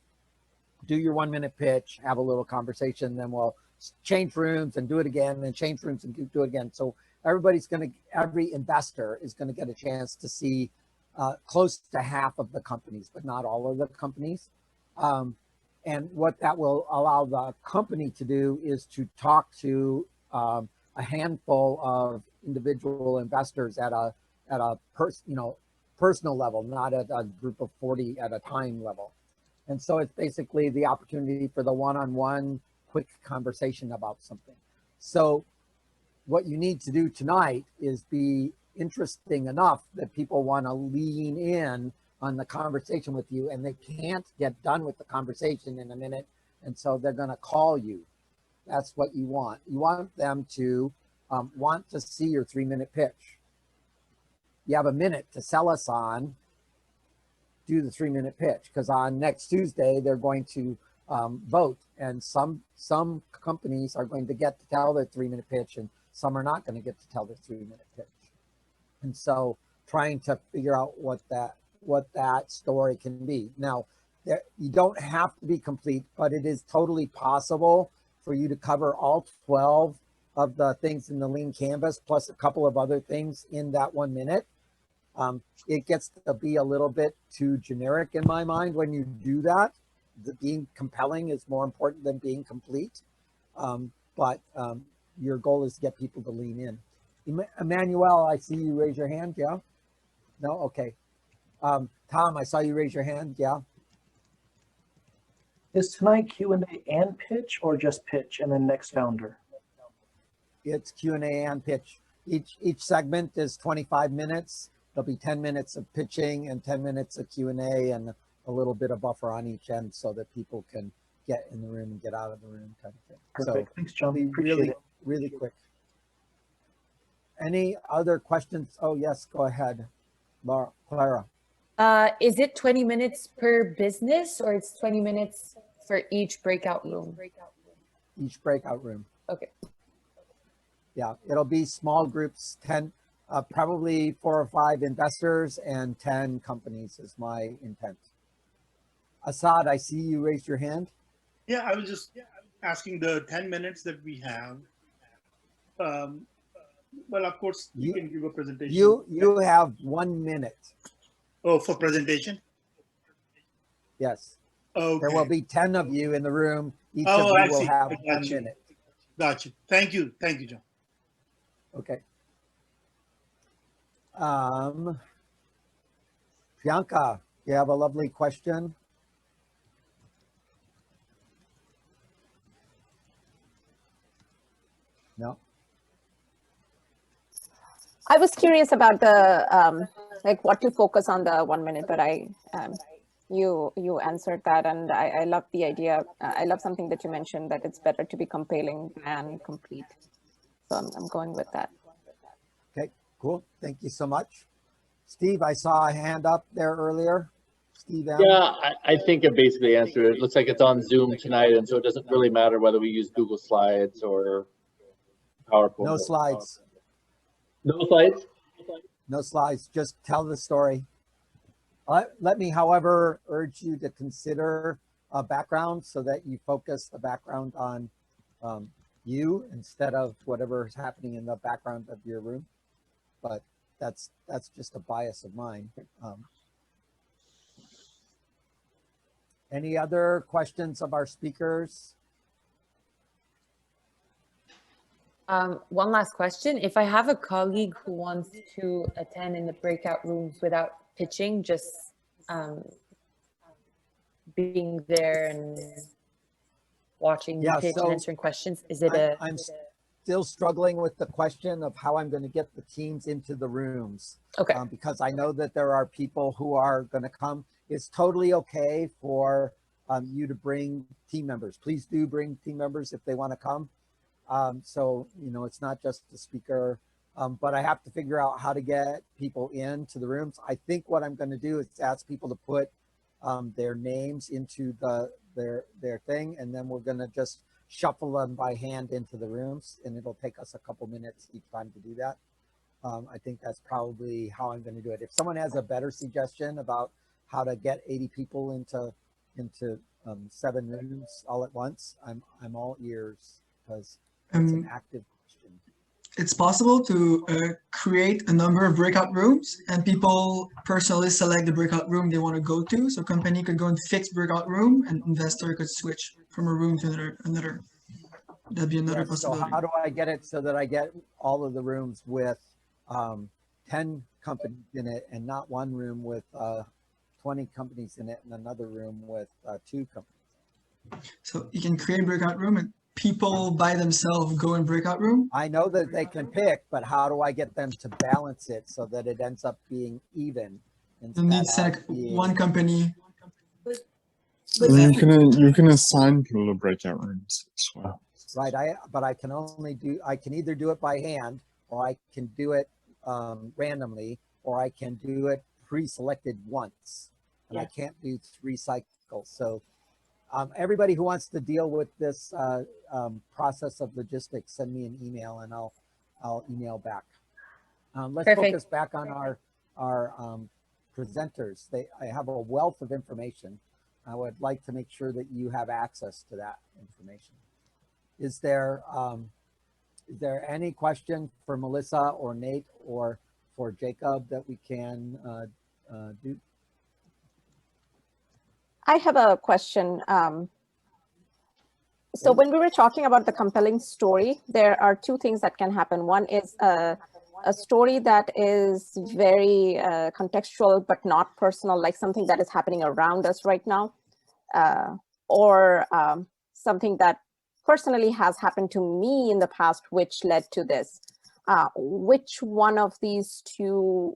Do your 1 minute pitch, have a little conversation, then we'll change rooms and do it again, and change rooms and do it again. So every investor is going to get a chance to see close to half of the companies, but not all of the companies. And what that will allow the company to do is to talk to a handful of individual investors at a personal level, not at a group of 40 at a time level. And so it's basically the opportunity for the one-on-one quick conversation about something. So what you need to do tonight is be interesting enough that people want to lean in on the conversation with you, and they can't get done with the conversation in a minute, and so they're going to call you. That's what you want. You want them to want to see your 3 minute pitch. You have a minute to sell us on, do the 3 minute pitch, because on next Tuesday they're going to vote, and some companies are going to get to tell their 3 minute pitch, and some are not going to get to tell their 3 minute pitch. And so trying to figure out what that story can be. Now, you don't have to be complete, but it is totally possible for you to cover all 12 of the things in the lean canvas, plus a couple of other things in that 1 minute. It gets to be a little bit too generic in my mind when you do that. Being compelling is more important than being complete. But your goal is to get people to lean in. Emmanuel, I see you raise your hand. Yeah? No? Okay. Tom, I saw you raise your hand. Yeah. Is tonight Q&A and pitch, or just pitch and then next founder? It's Q&A and pitch. Each segment is 25 minutes. There'll be 10 minutes of pitching and 10 minutes of Q&A, and a little bit of buffer on each end so that people can get in the room and get out of the room kind of thing. Perfect. So thanks, John. be Appreciate it. really quick. Any other questions? Oh, yes, go ahead, Clara. Is it 20 minutes per business, or it's 20 minutes for each breakout room? Each breakout room. Okay. Yeah, it'll be small groups, 10, probably 4 or 5 investors and 10 companies is my intent. Assad, I see you raised your hand. Yeah, I was just asking the 10 minutes that we have. Well, of course, you can give a presentation. You have 1 minute. Oh, for presentation? Yes. Okay. There will be 10 of you in the room. Each Oh, of you I will see. have I 1 got you. minute. Got you. Thank you. Thank you, John. Okay. Priyanka, you have a lovely question. No. I was curious about the like what to focus on the 1 minute, but you answered that, and I love the idea. I love something that you mentioned, that it's better to be compelling than complete. So I'm going with that. Okay, cool. Thank you so much. Steve, I saw a hand up there earlier. Steve M. Yeah, I think it basically answered it. It looks like it's on Zoom tonight, and so it doesn't really matter whether we use Google Slides or PowerPoint. No slides. No slides? No slides. Just tell the story. Let me, however, urge you to consider a background so that you focus the background on you instead of whatever is happening in the background of your room. But that's just a bias of mine. Any other questions of our speakers? One last question. If I have a colleague who wants to attend in the breakout rooms without pitching, just being there and watching the pitch and answering questions, is it I'm still struggling with the question of how I'm going to get the teams into the rooms. Okay. Because I know that there are people who are going to come. It's totally okay for you to bring team members. Please do bring team members if they want to come. So, you know, it's not just the speaker, but I have to figure out how to get people into the rooms. I think what I'm going to do is ask people to put their names into their thing, and then we're going to just shuffle them by hand into the rooms, and it'll take us a couple minutes each time to do that. I think that's probably how I'm going to do it. If someone has a better suggestion about how to get 80 people into 7 rooms all at once, I'm all ears, because it's an active question. It's possible to create a number of breakout rooms, and people personally select the breakout room they want to go to. So company could go and fix breakout room, and investor could switch from a room to another. That'd be another possibility. So how do I get it so that I get all of the rooms with 10 companies in it, and not one room with 20 companies in it and another room with 2 companies? So you can create a breakout room and people by themselves go in breakout room. I know that they can pick, but how do I get them to balance it so that it ends up being even? You need to select one company. You can assign people to breakout rooms as well. Right, but I can either do it by hand, or I can do it randomly, or I can do it pre-selected once, and I can't do 3 cycles. So everybody who wants to deal with this process of logistics, send me an email and I'll email back. Let's focus back on our presenters. I have a wealth of information. I would like to make sure that you have access to that information. Is there any question for Melissa or Nate or for Jacob that we can do? I have a question. So when we were talking about the compelling story, there are 2 things that can happen. One is a story that is very contextual but not personal, like something that is happening around us right now, or something that personally has happened to me in the past, which led to this. Which one of these 2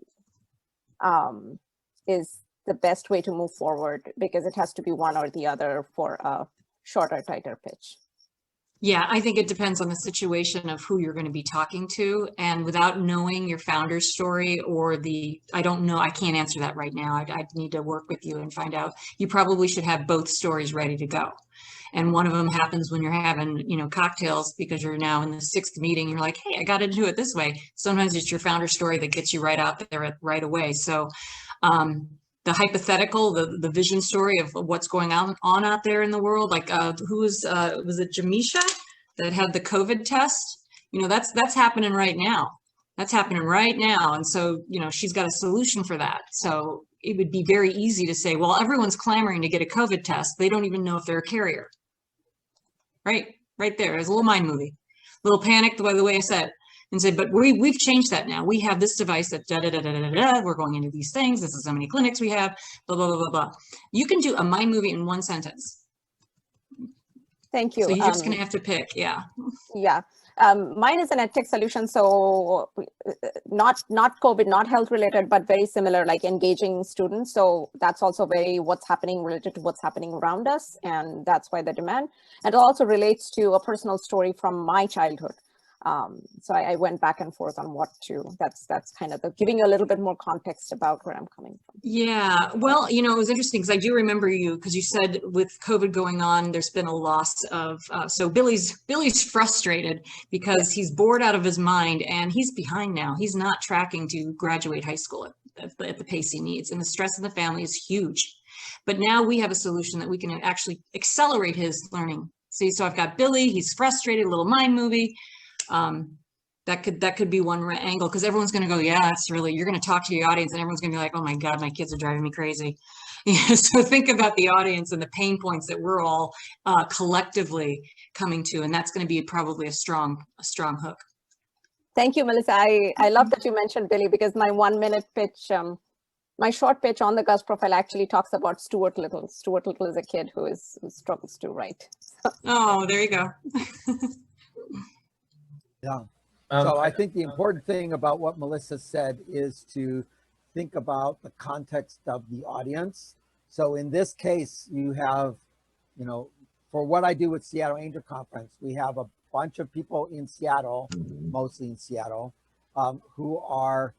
is the best way to move forward? Because it has to be one or the other for a shorter, tighter pitch. Yeah, I think it depends on the situation of who you're going to be talking to. And without knowing your founder's story or I don't know, I can't answer that right now. I'd need to work with you and find out. You probably should have both stories ready to go. And one of them happens when you're having, cocktails because you're now in the 6th meeting. You're like, hey, I got to do it this way. Sometimes it's your founder story that gets you right out there right away. So the hypothetical, the vision story of what's going on out there in the world, like was it Jamisha that had the COVID test? That's happening right now. That's happening right now. And so, you know, she's got a solution for that. So it would be very easy to say, well, everyone's clamoring to get a COVID test. They don't even know if they're a carrier. Right there. There's a little mind movie, a little panic by the way I said, and say, but we've changed that now. We have this device that we're going into these things. This is how many clinics we have, blah, blah, blah, blah, blah. You can do a mind movie in one sentence. Thank you. So you're just going to have to pick. Yeah. Yeah. Mine is an edtech solution, so not COVID, not health related, but very similar, like engaging students. So that's also very what's happening related to what's happening around us, and that's why the demand. And it also relates to a personal story from my childhood. So I went back and forth on what to. That's kind of giving you a little bit more context about where I'm coming from. Yeah, well, you know, it was interesting because I do remember you, because you said with COVID going on, there's been a loss of. So Billy's frustrated because he's bored out of his mind and he's behind now. He's not tracking to graduate high school at the pace he needs, and the stress in the family is huge. But now we have a solution that we can actually accelerate his learning. See, so I've got Billy. He's frustrated. A little mind movie. That could be one angle, because everyone's going to go, yeah, that's really, you're going to talk to your audience and everyone's going to be like, oh my God, my kids are driving me crazy. Yeah, so think about the audience and the pain points that we're all collectively coming to, and that's going to be probably a strong hook. Thank you, Melissa. I love that you mentioned Billy, because my 1 minute pitch, my short pitch on the Gus profile actually talks about Stuart Little. Stuart Little is a kid who struggles to write. Oh, there you go. Yeah. So I think the important thing about what Melissa said is to think about the context of the audience. So in this case, you have, you know, for what I do with Seattle Angel Conference, we have a bunch of people in Seattle, mostly in Seattle, who are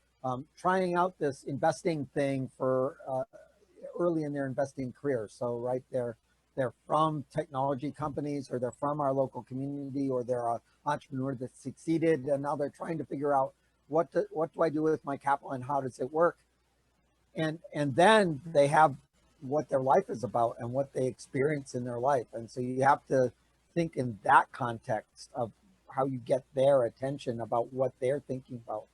trying out this investing thing for early in their investing career. So right there, they're from technology companies, or they're from our local community, or they're an entrepreneur that succeeded, and now they're trying to figure out what do I do with my capital and how does it work? And then they have what their life is about and what they experience in their life. And so you have to think in that context of how you get their attention about what they're thinking about.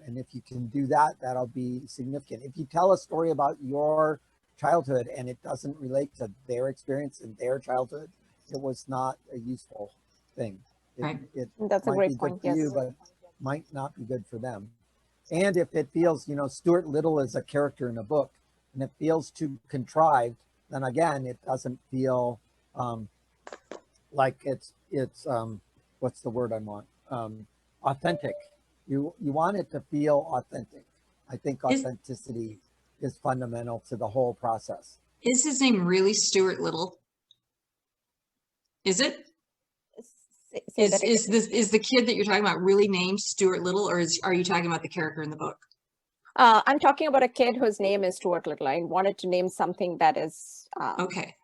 And if you can do that, that'll be significant. If you tell a story about your childhood and it doesn't relate to their experience in their childhood, it was not a useful thing. That's a great point. Yes. You, but might not be good for them. And if it feels, you know, Stuart Little is a character in a book, and it feels too contrived, then again, it doesn't feel like it's what's the word I want? Authentic. You want it to feel authentic. I think authenticity is fundamental to the whole process. Is his name really Stuart Little? Is it? Is the kid that you're talking about really named Stuart Little, or are you talking about the character in the book? I'm talking about a kid whose name is Stuart Little. I wanted to name something that is... Okay.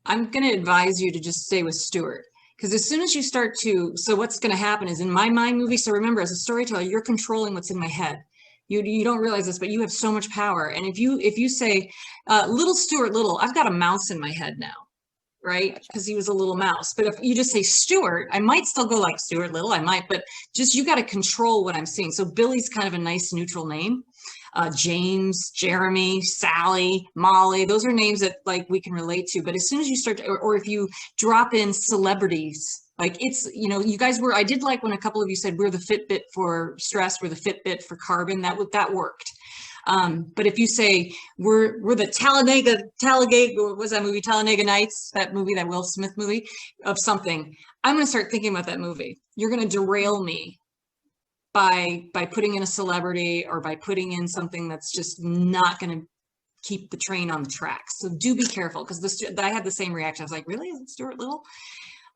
I'm going to advise you to just stay with Stuart, because as soon as you start to... So what's going to happen is in my mind movie, so remember, as a storyteller, you're controlling what's in my head. You don't realize this, but you have so much power. And if you say, little Stuart Little, I've got a mouse in my head now, right? Because he was a little mouse. But if you just say Stuart, I might still go like Stuart Little, I might, but just you got to control what I'm seeing. So Billy's kind of a nice neutral name. James, Jeremy, Sally, Molly, those are names that like we can relate to. But as soon as you start to, or if you drop in celebrities, like it's, you know, you guys were, I did like when a couple of you said we're the Fitbit for stress, we're the Fitbit for carbon, that worked. But if you say we're the Talladega, what was that movie? Talladega Nights, that movie, that Will Smith movie of something, I'm going to start thinking about that movie. You're going to derail me by putting in a celebrity or by putting in something that's just not going to keep the train on the tracks. So do be careful, because I had the same reaction. I was like, really? Is it Stuart Little?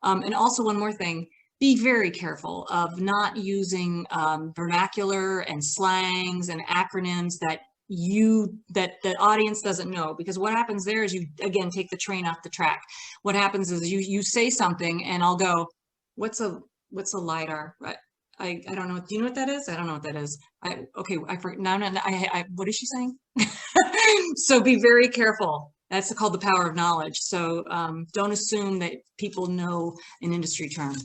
And also one more thing, be very careful of not using vernacular and slangs and acronyms that the audience doesn't know, because what happens there is you, again, take the train off the track. What happens is you say something and I'll go, what's a LiDAR? I don't know. Do you know what that is? I don't know what that is. Okay. I forget. No. What is she saying? So be very careful. That's called the power of knowledge. So don't assume that people know an industry term.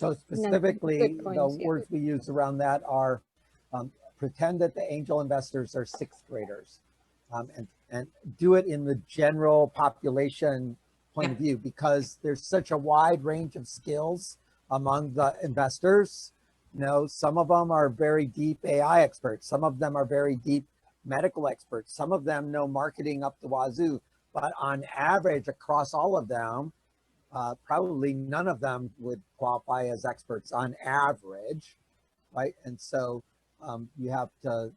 So specifically, good points, the yeah. words we use around that are pretend that the angel investors are sixth graders, and do it in the general population point of view, because there's such a wide range of skills among the investors. You know, some of them are very deep AI experts. Some of them are very deep medical experts. Some of them know marketing up the wazoo. But on average, across all of them, probably none of them would qualify as experts on average, right? And so you have to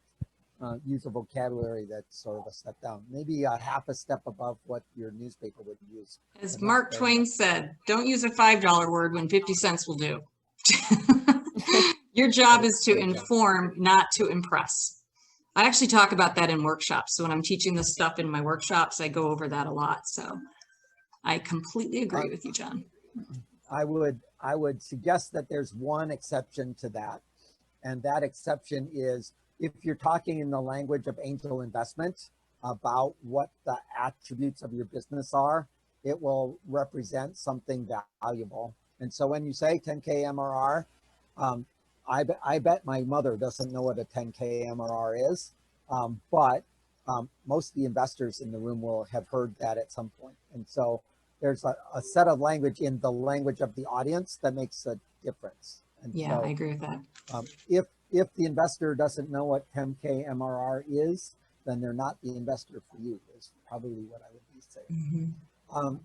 use a vocabulary that's sort of a step down, maybe a half a step above what your newspaper would use. As Mark Twain said, don't use a $5 word when 50 cents will do. Your job is to inform, not to impress. I actually talk about that in workshops. So when I'm teaching this stuff in my workshops, I go over that a lot. So I completely agree with you, John. I would suggest that there's one exception to that. And that exception is if you're talking in the language of angel investment about what the attributes of your business are, it will represent something valuable. And so when you say 10K MRR, I bet my mother doesn't know what a 10K MRR is, but most of the investors in the room will have heard that at some point. And so there's a set of language in the language of the audience that makes a difference. And yeah, so, I agree with that. If the investor doesn't know what 10K MRR is, then they're not the investor for you, is probably what I would be saying. Mm-hmm.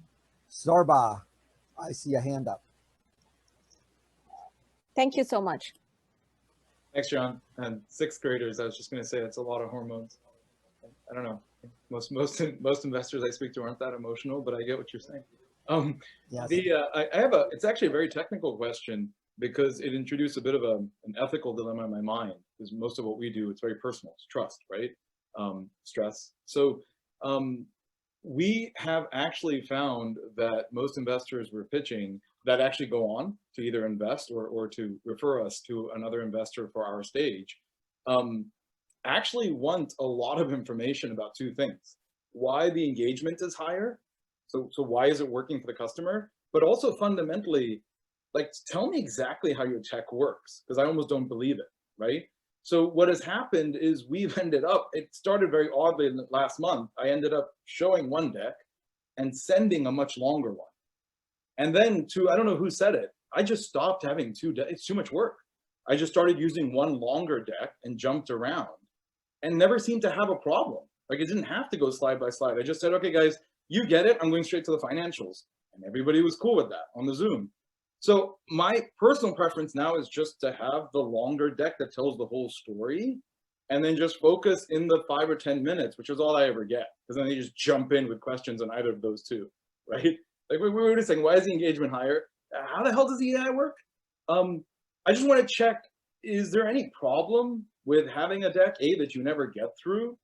Zorba, I see a hand up. Thank you so much. Thanks, John. And sixth graders, I was just going to say that's a lot of hormones. I don't know. Most investors I speak to aren't that emotional, but I get what you're saying. Yes. It's actually a very technical question because it introduced a bit of an ethical dilemma in my mind. Because most of what we do, it's very personal. It's trust, right? Stress. So we have actually found that most investors we're pitching that actually go on to either invest or to refer us to another investor for our stage, actually want a lot of information about two things. Why the engagement is higher, so why is it working for the customer, but also fundamentally, like, tell me exactly how your tech works, because I almost don't believe it, right? So what has happened is we've ended up, it started very oddly in the last month, I ended up showing one deck and sending a much longer one. And then I don't know who said it, I just stopped having two decks, it's too much work. I just started using one longer deck and jumped around and never seemed to have a problem. Like, it didn't have to go slide by slide. I just said, okay, guys, you get it, I'm going straight to the financials. And everybody was cool with that on the Zoom. So my personal preference now is just to have the longer deck that tells the whole story and then just focus in the 5 or 10 minutes, which is all I ever get. Because then they just jump in with questions on either of those two, right? Like, we were just saying, why is the engagement higher? How the hell does the AI work? I just want to check, is there any problem with having a deck, A, that you never get through?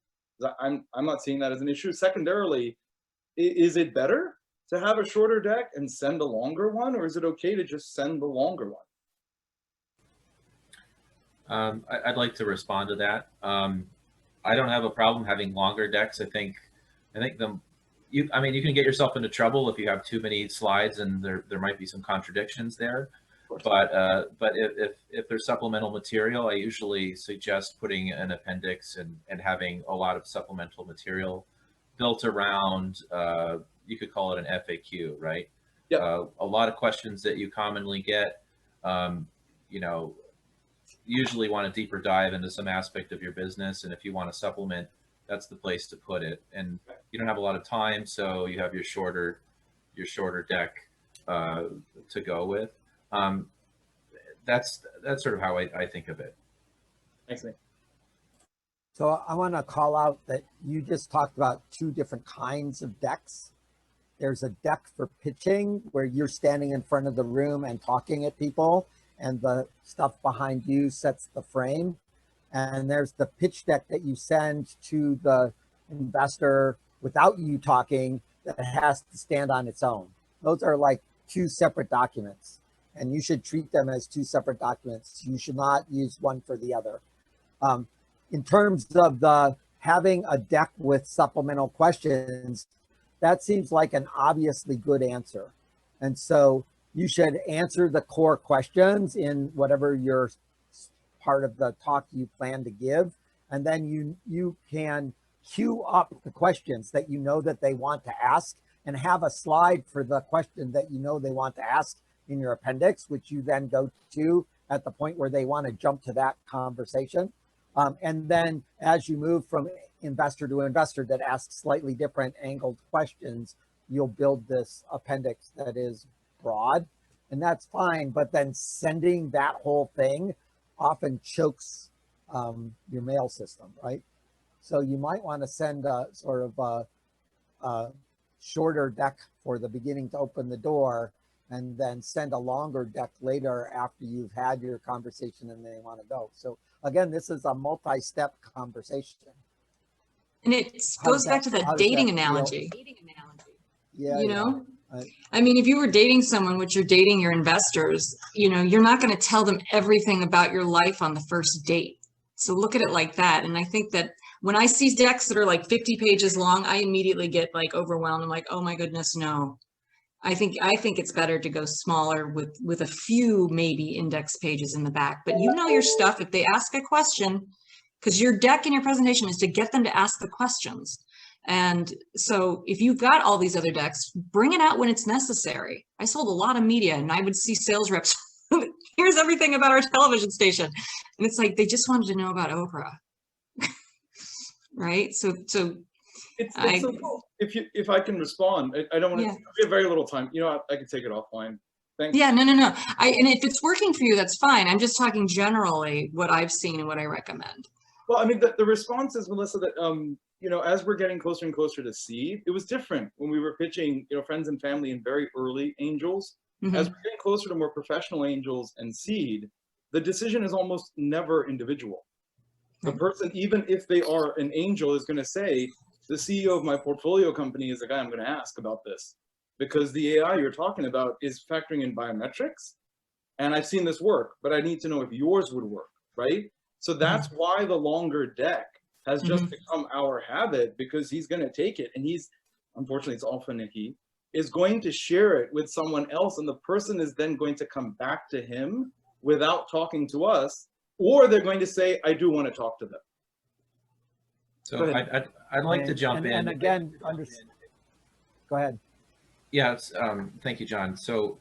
I'm not seeing that as an issue. Secondarily, is it better to have a shorter deck and send a longer one, or is it okay to just send the longer one? I'd like to respond to that. I don't have a problem having longer decks. I think you can get yourself into trouble if you have too many slides, and there might be some contradictions there. But if there's supplemental material, I usually suggest putting an appendix and having a lot of supplemental material built around, you could call it an FAQ, right? Yeah. A lot of questions that you commonly get, usually want a deeper dive into some aspect of your business. And if you want to supplement, that's the place to put it. And you don't have a lot of time, so you have your shorter deck to go with. That's sort of how I think of it. Thanks, Nick. So I want to call out that you just talked about two different kinds of decks. There's a deck for pitching where you're standing in front of the room and talking at people, and the stuff behind you sets the frame. And there's the pitch deck that you send to the investor without you talking that has to stand on its own. Those are like two separate documents, and you should treat them as two separate documents. You should not use one for the other. In terms of having a deck with supplemental questions, that seems like an obviously good answer. And so you should answer the core questions in whatever your part of the talk you plan to give. And then you can queue up the questions that you know that they want to ask, and have a slide for the question that you know they want to ask in your appendix, which you then go to at the point where they want to jump to that conversation. And then as you move from investor to investor that asks slightly different angled questions, you'll build this appendix that is broad, and that's fine. But then sending that whole thing often chokes your mail system, right? So you might want to send a sort of a shorter deck for the beginning to open the door, and then send a longer deck later after you've had your conversation and they want to go. So again, this is a multi-step conversation. And it goes back to that dating analogy. Yeah, you know, I mean, if you were dating someone, which you're dating your investors, you know, you're not going to tell them everything about your life on the first date. So look at it like that. And I think that when I see decks that are like 50 pages long, I immediately get like overwhelmed. I'm like, oh my goodness, no. I think it's better to go smaller with a few maybe index pages in the back. But you know your stuff. If they ask a question, because your deck in your presentation is to get them to ask the questions. And so if you've got all these other decks, bring it out when it's necessary. I sold a lot of media, and I would see sales reps, here's everything about our television station. And it's like, they just wanted to know about Oprah. Right? So it's so cool. If I can respond, I don't want to. We have very little time. You know, I can take it offline. Thanks. Yeah, no. And if it's working for you, that's fine. I'm just talking generally what I've seen and what I recommend. Well, I mean, the response is, Melissa, that you know, as we're getting closer and closer to seed, it was different when we were pitching, you know, friends and family and very early angels. Mm-hmm. As we're getting closer to more professional angels and seed, the decision is almost never individual. The person, even if they are an angel, is going to say, the CEO of my portfolio company is the guy I'm going to ask about this, because the AI you're talking about is factoring in biometrics, and I've seen this work, but I need to know if yours would work, right? So that's why the longer deck has just become our habit, because he's going to take it, and he's, unfortunately, it's often a he, is going to share it with someone else, and the person is then going to come back to him without talking to us, or they're going to say, I do want to talk to them. So I'd like to jump in. And again, go ahead. Yeah, thank you, John. So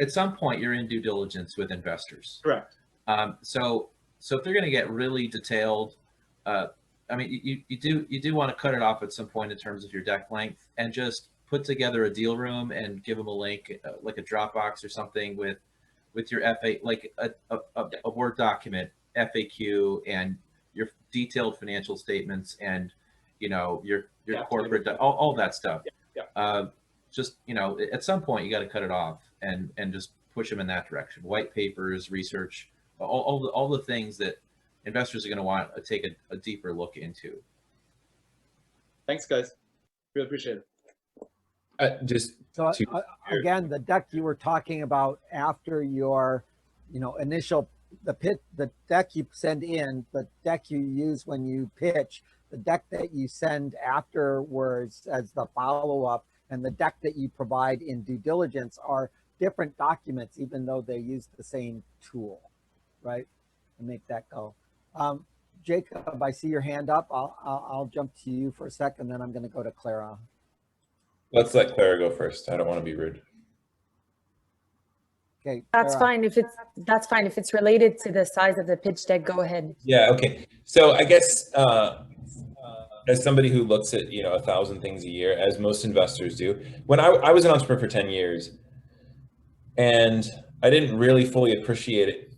at some point you're in due diligence with investors. Correct. So if they're going to get really detailed, I mean, you do want to cut it off at some point in terms of your deck length, and just put together a deal room and give them a link, like a Dropbox or something with your FA, like a Word document, FAQ, and your detailed financial statements, and you know your corporate, all that stuff. Just, you know, at some point you got to cut it off and just push them in that direction. White papers, research, all the things that investors are going to want to take a deeper look into. Thanks, guys. Really appreciate it. Again, the deck you were talking about after your, you know, initial, the deck you send in, the deck you use when you pitch, the deck that you send afterwards as the follow-up, and the deck that you provide in due diligence are different documents, even though they use the same tool, right? And make that go. Jacob, I see your hand up. I'll jump to you for a second, then I'm going to go to Clara. Let's let Clara go first. I don't want to be rude. Okay, that's fine. If it's related to the size of the pitch deck, go ahead. Yeah. Okay. So I guess as somebody who looks at 1,000 things a year, as most investors do, when I was an entrepreneur for 10 years, and I didn't really fully appreciate it,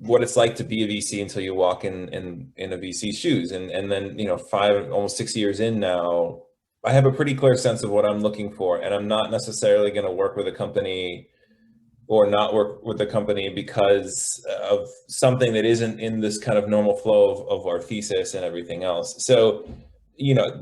what it's like to be a VC until you walk in a VC's shoes, and then 5, almost 6 years in now, I have a pretty clear sense of what I'm looking for, and I'm not necessarily going to work with a company or not work with a company because of something that isn't in this kind of normal flow of our thesis and everything else. So,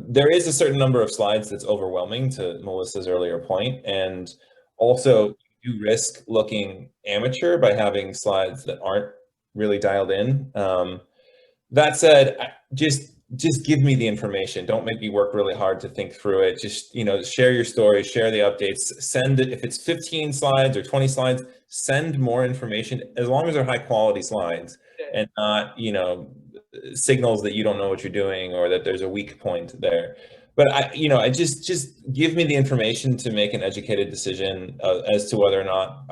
there is a certain number of slides that's overwhelming, to Melissa's earlier point, and also you risk looking amateur by having slides that aren't really dialed in. That said, just just give me the information. Don't make me work really hard to think through it. Just, share your story, share the updates, send it. If it's 15 slides or 20 slides, send more information, as long as they're high quality slides and not, signals that you don't know what you're doing or that there's a weak point there. But I just give me the information to make an educated decision as to whether or not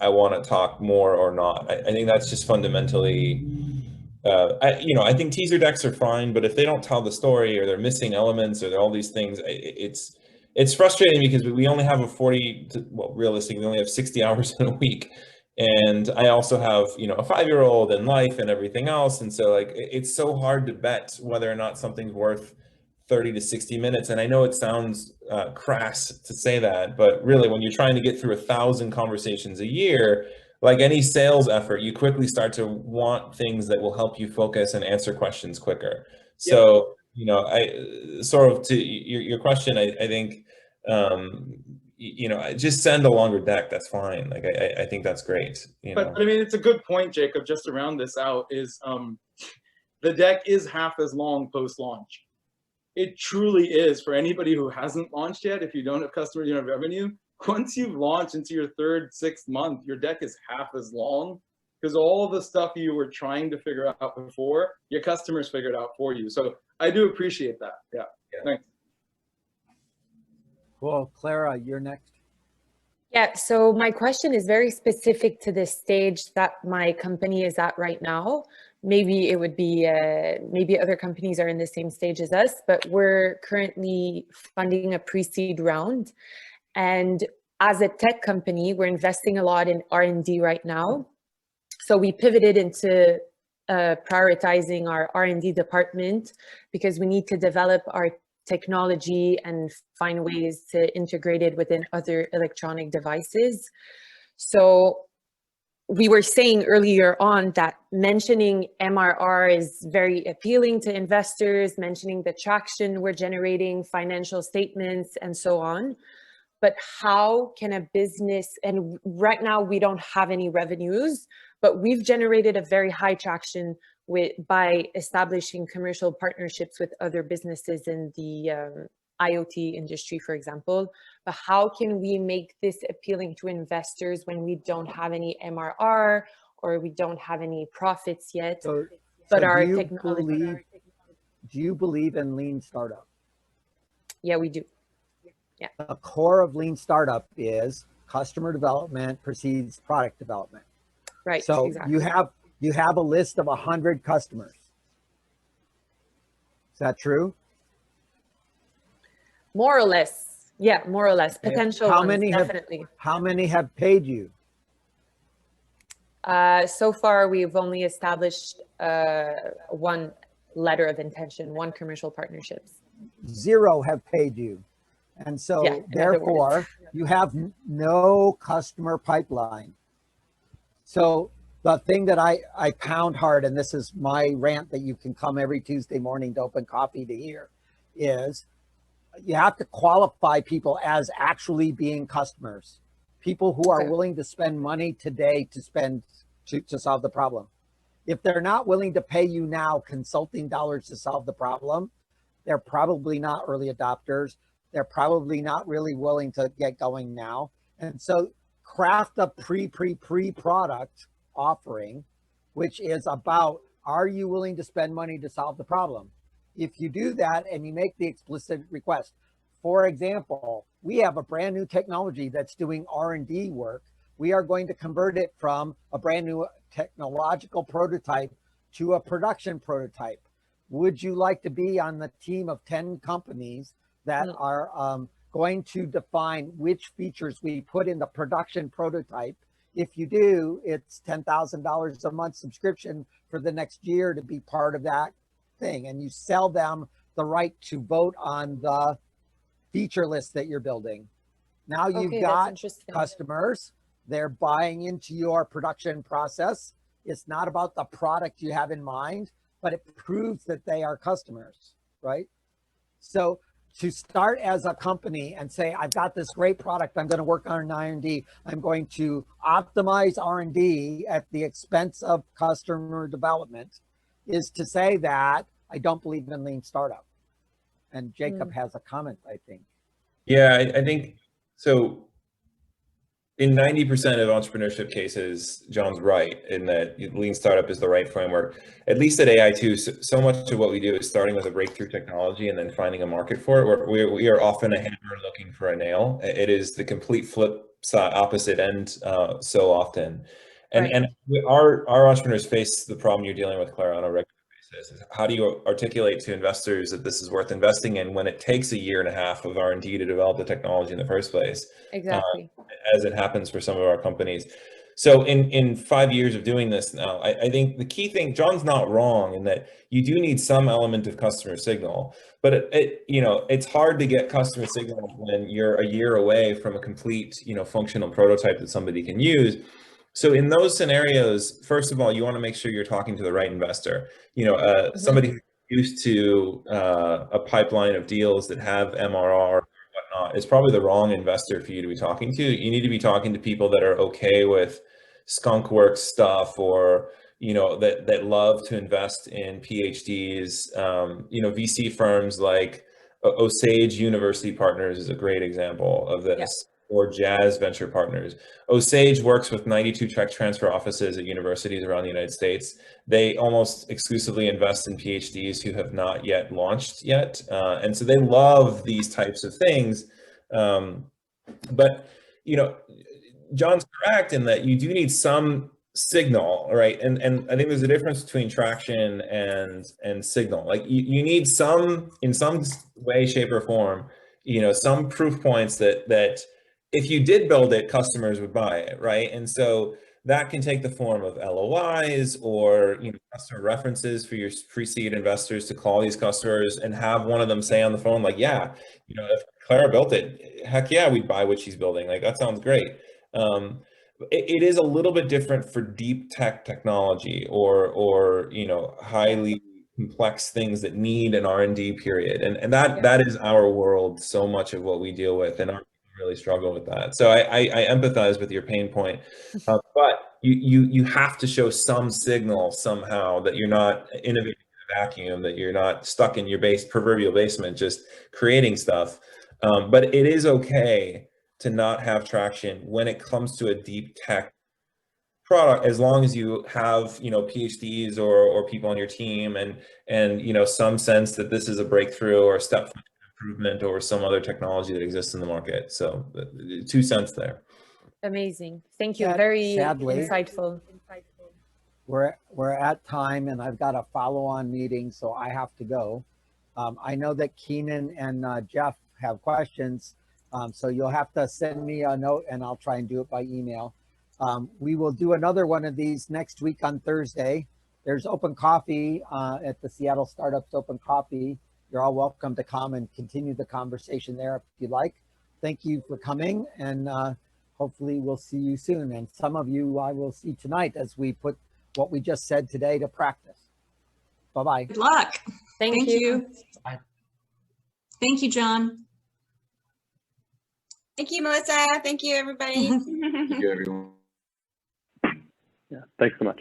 I want to talk more or not. I think that's just fundamentally, I think teaser decks are fine, but if they don't tell the story or they're missing elements or all these things, it's frustrating because we only have realistically, we only have 60 hours in a week. And I also have, a 5-year-old and life and everything else. And so it's so hard to bet whether or not something's worth 30 to 60 minutes. And I know it sounds crass to say that, but really when you're trying to get through 1,000 conversations a year, like any sales effort, you quickly start to want things that will help you focus and answer questions quicker. So, I sort of to your question, I think, just send a longer deck. That's fine. I think that's great. But I mean, it's a good point, Jacob, just to round this out is the deck is half as long post-launch. It truly is for anybody who hasn't launched yet. If you don't have customer unit revenue, once you've launched into your 3rd, 6th month, your deck is half as long because all the stuff you were trying to figure out before, your customers figured out for you. So I do appreciate that. Yeah. Thanks. Well, Clara, you're next. Yeah, so my question is very specific to the stage that my company is at right now. Maybe it would be, maybe other companies are in the same stage as us, but we're currently funding a pre-seed round. And as a tech company, we're investing a lot in R&D right now. So we pivoted into prioritizing our R&D department because we need to develop our technology and find ways to integrate it within other electronic devices. So we were saying earlier on that mentioning MRR is very appealing to investors, mentioning the traction we're generating, financial statements, and so on. But how can a business, and right now we don't have any revenues, but we've generated a very high traction by establishing commercial partnerships with other businesses in the IoT industry, for example. But how can we make this appealing to investors when we don't have any MRR or we don't have any profits yet? But our technology. Do you believe in lean startup? Yeah, we do. Yeah. The core of lean startup is customer development precedes product development. Right. So exactly. you have a list of 100 customers. Is that true? More or less. Yeah, more or less. Potential How ones, many definitely. How many have paid you? So far, we've only established one letter of intention, one commercial partnerships. 0 have paid you. And so Yeah, therefore you have no customer pipeline. So the thing that I pound hard, and this is my rant that you can come every Tuesday morning to Open Coffee to hear, is you have to qualify people as actually being customers, people who are willing to spend money today to solve the problem. If they're not willing to pay you now consulting dollars to solve the problem, they're probably not early adopters. They're probably not really willing to get going now. And so craft a pre-product offering, which is about, are you willing to spend money to solve the problem? If you do that and you make the explicit request, for example, we have a brand new technology that's doing R&D work. We are going to convert it from a brand new technological prototype to a production prototype. Would you like to be on the team of 10 companies that are going to define which features we put in the production prototype? If you do, it's $10,000 a month subscription for the next year to be part of that thing. And you sell them the right to vote on the feature list that you're building. Now you've got customers, they're buying into your production process. It's not about the product you have in mind, but it proves that they are customers, right? So to start as a company and say, I've got this great product, I'm going to work on an R&D, I'm going to optimize R&D at the expense of customer development, is to say that I don't believe in lean startup. And Jacob has a comment, I think. Yeah, I think so. In 90% of entrepreneurship cases, John's right in that lean startup is the right framework. At least at AI2, so much of what we do is starting with a breakthrough technology and then finding a market for it. We are often a hammer looking for a nail. It is the complete flip side, opposite end so often. And our entrepreneurs face the problem you're dealing with, Clara, on a regular basis. How do you articulate to investors that this is worth investing in when it takes 1.5 years of R&D to develop the technology in the first place? Exactly. As it happens for some of our companies. So in 5 years of doing this now, I think the key thing, John's not wrong in that you do need some element of customer signal, but it's hard to get customer signal when you're 1 year away from a complete, functional prototype that somebody can use. So in those scenarios, first of all, you want to make sure you're talking to the right investor. Somebody who's used to a pipeline of deals that have MRR, it's probably the wrong investor for you to be talking to. You need to be talking to people that are okay with skunkworks stuff, or that love to invest in PhDs. VC firms like Osage University Partners is a great example of this, or Jazz Venture Partners. Osage works with 92 tech transfer offices at universities around the United States. They almost exclusively invest in PhDs who have not yet launched yet. And so they love these types of things. But, John's correct in that you do need some signal, right? And I think there's a difference between traction and signal. Like you need some, in some way, shape, or form, some proof points that if you did build it, customers would buy it, right? And so that can take the form of LOIs or customer references for your pre-seed investors to call these customers and have one of them say on the phone, like, yeah, if Clara built it, heck yeah, we'd buy what she's building. Like, that sounds great. It is a little bit different for deep technology or highly complex things that need an R&D period, and that is our world. So much of what we deal with, and our people really struggle with that. So I empathize with your pain point, but you have to show some signal somehow that you're not innovating in a vacuum, that you're not stuck in your proverbial basement just creating stuff. But it is okay to not have traction when it comes to a deep tech product, as long as you have PhDs or people on your team and some sense that this is a breakthrough or a step function improvement or some other technology that exists in the market. So 2 cents there. Amazing. Thank you. Very insightful. We're at time, and I've got a follow-on meeting, so I have to go. I know that Keenan and Jeff have questions, so you'll have to send me a note, and I'll try and do it by email. We will do another one of these next week on Thursday. There's open coffee at the Seattle Startups Open Coffee. You're all welcome to come and continue the conversation there if you'd like. Thank you for coming, and hopefully we'll see you soon. And some of you I will see tonight as we put what we just said today to practice. Bye-bye. Good luck. Thank you. Bye. Thank you, John. Thank you, Melissa. Thank you, everybody. Thank you, everyone. Yeah, thanks so much.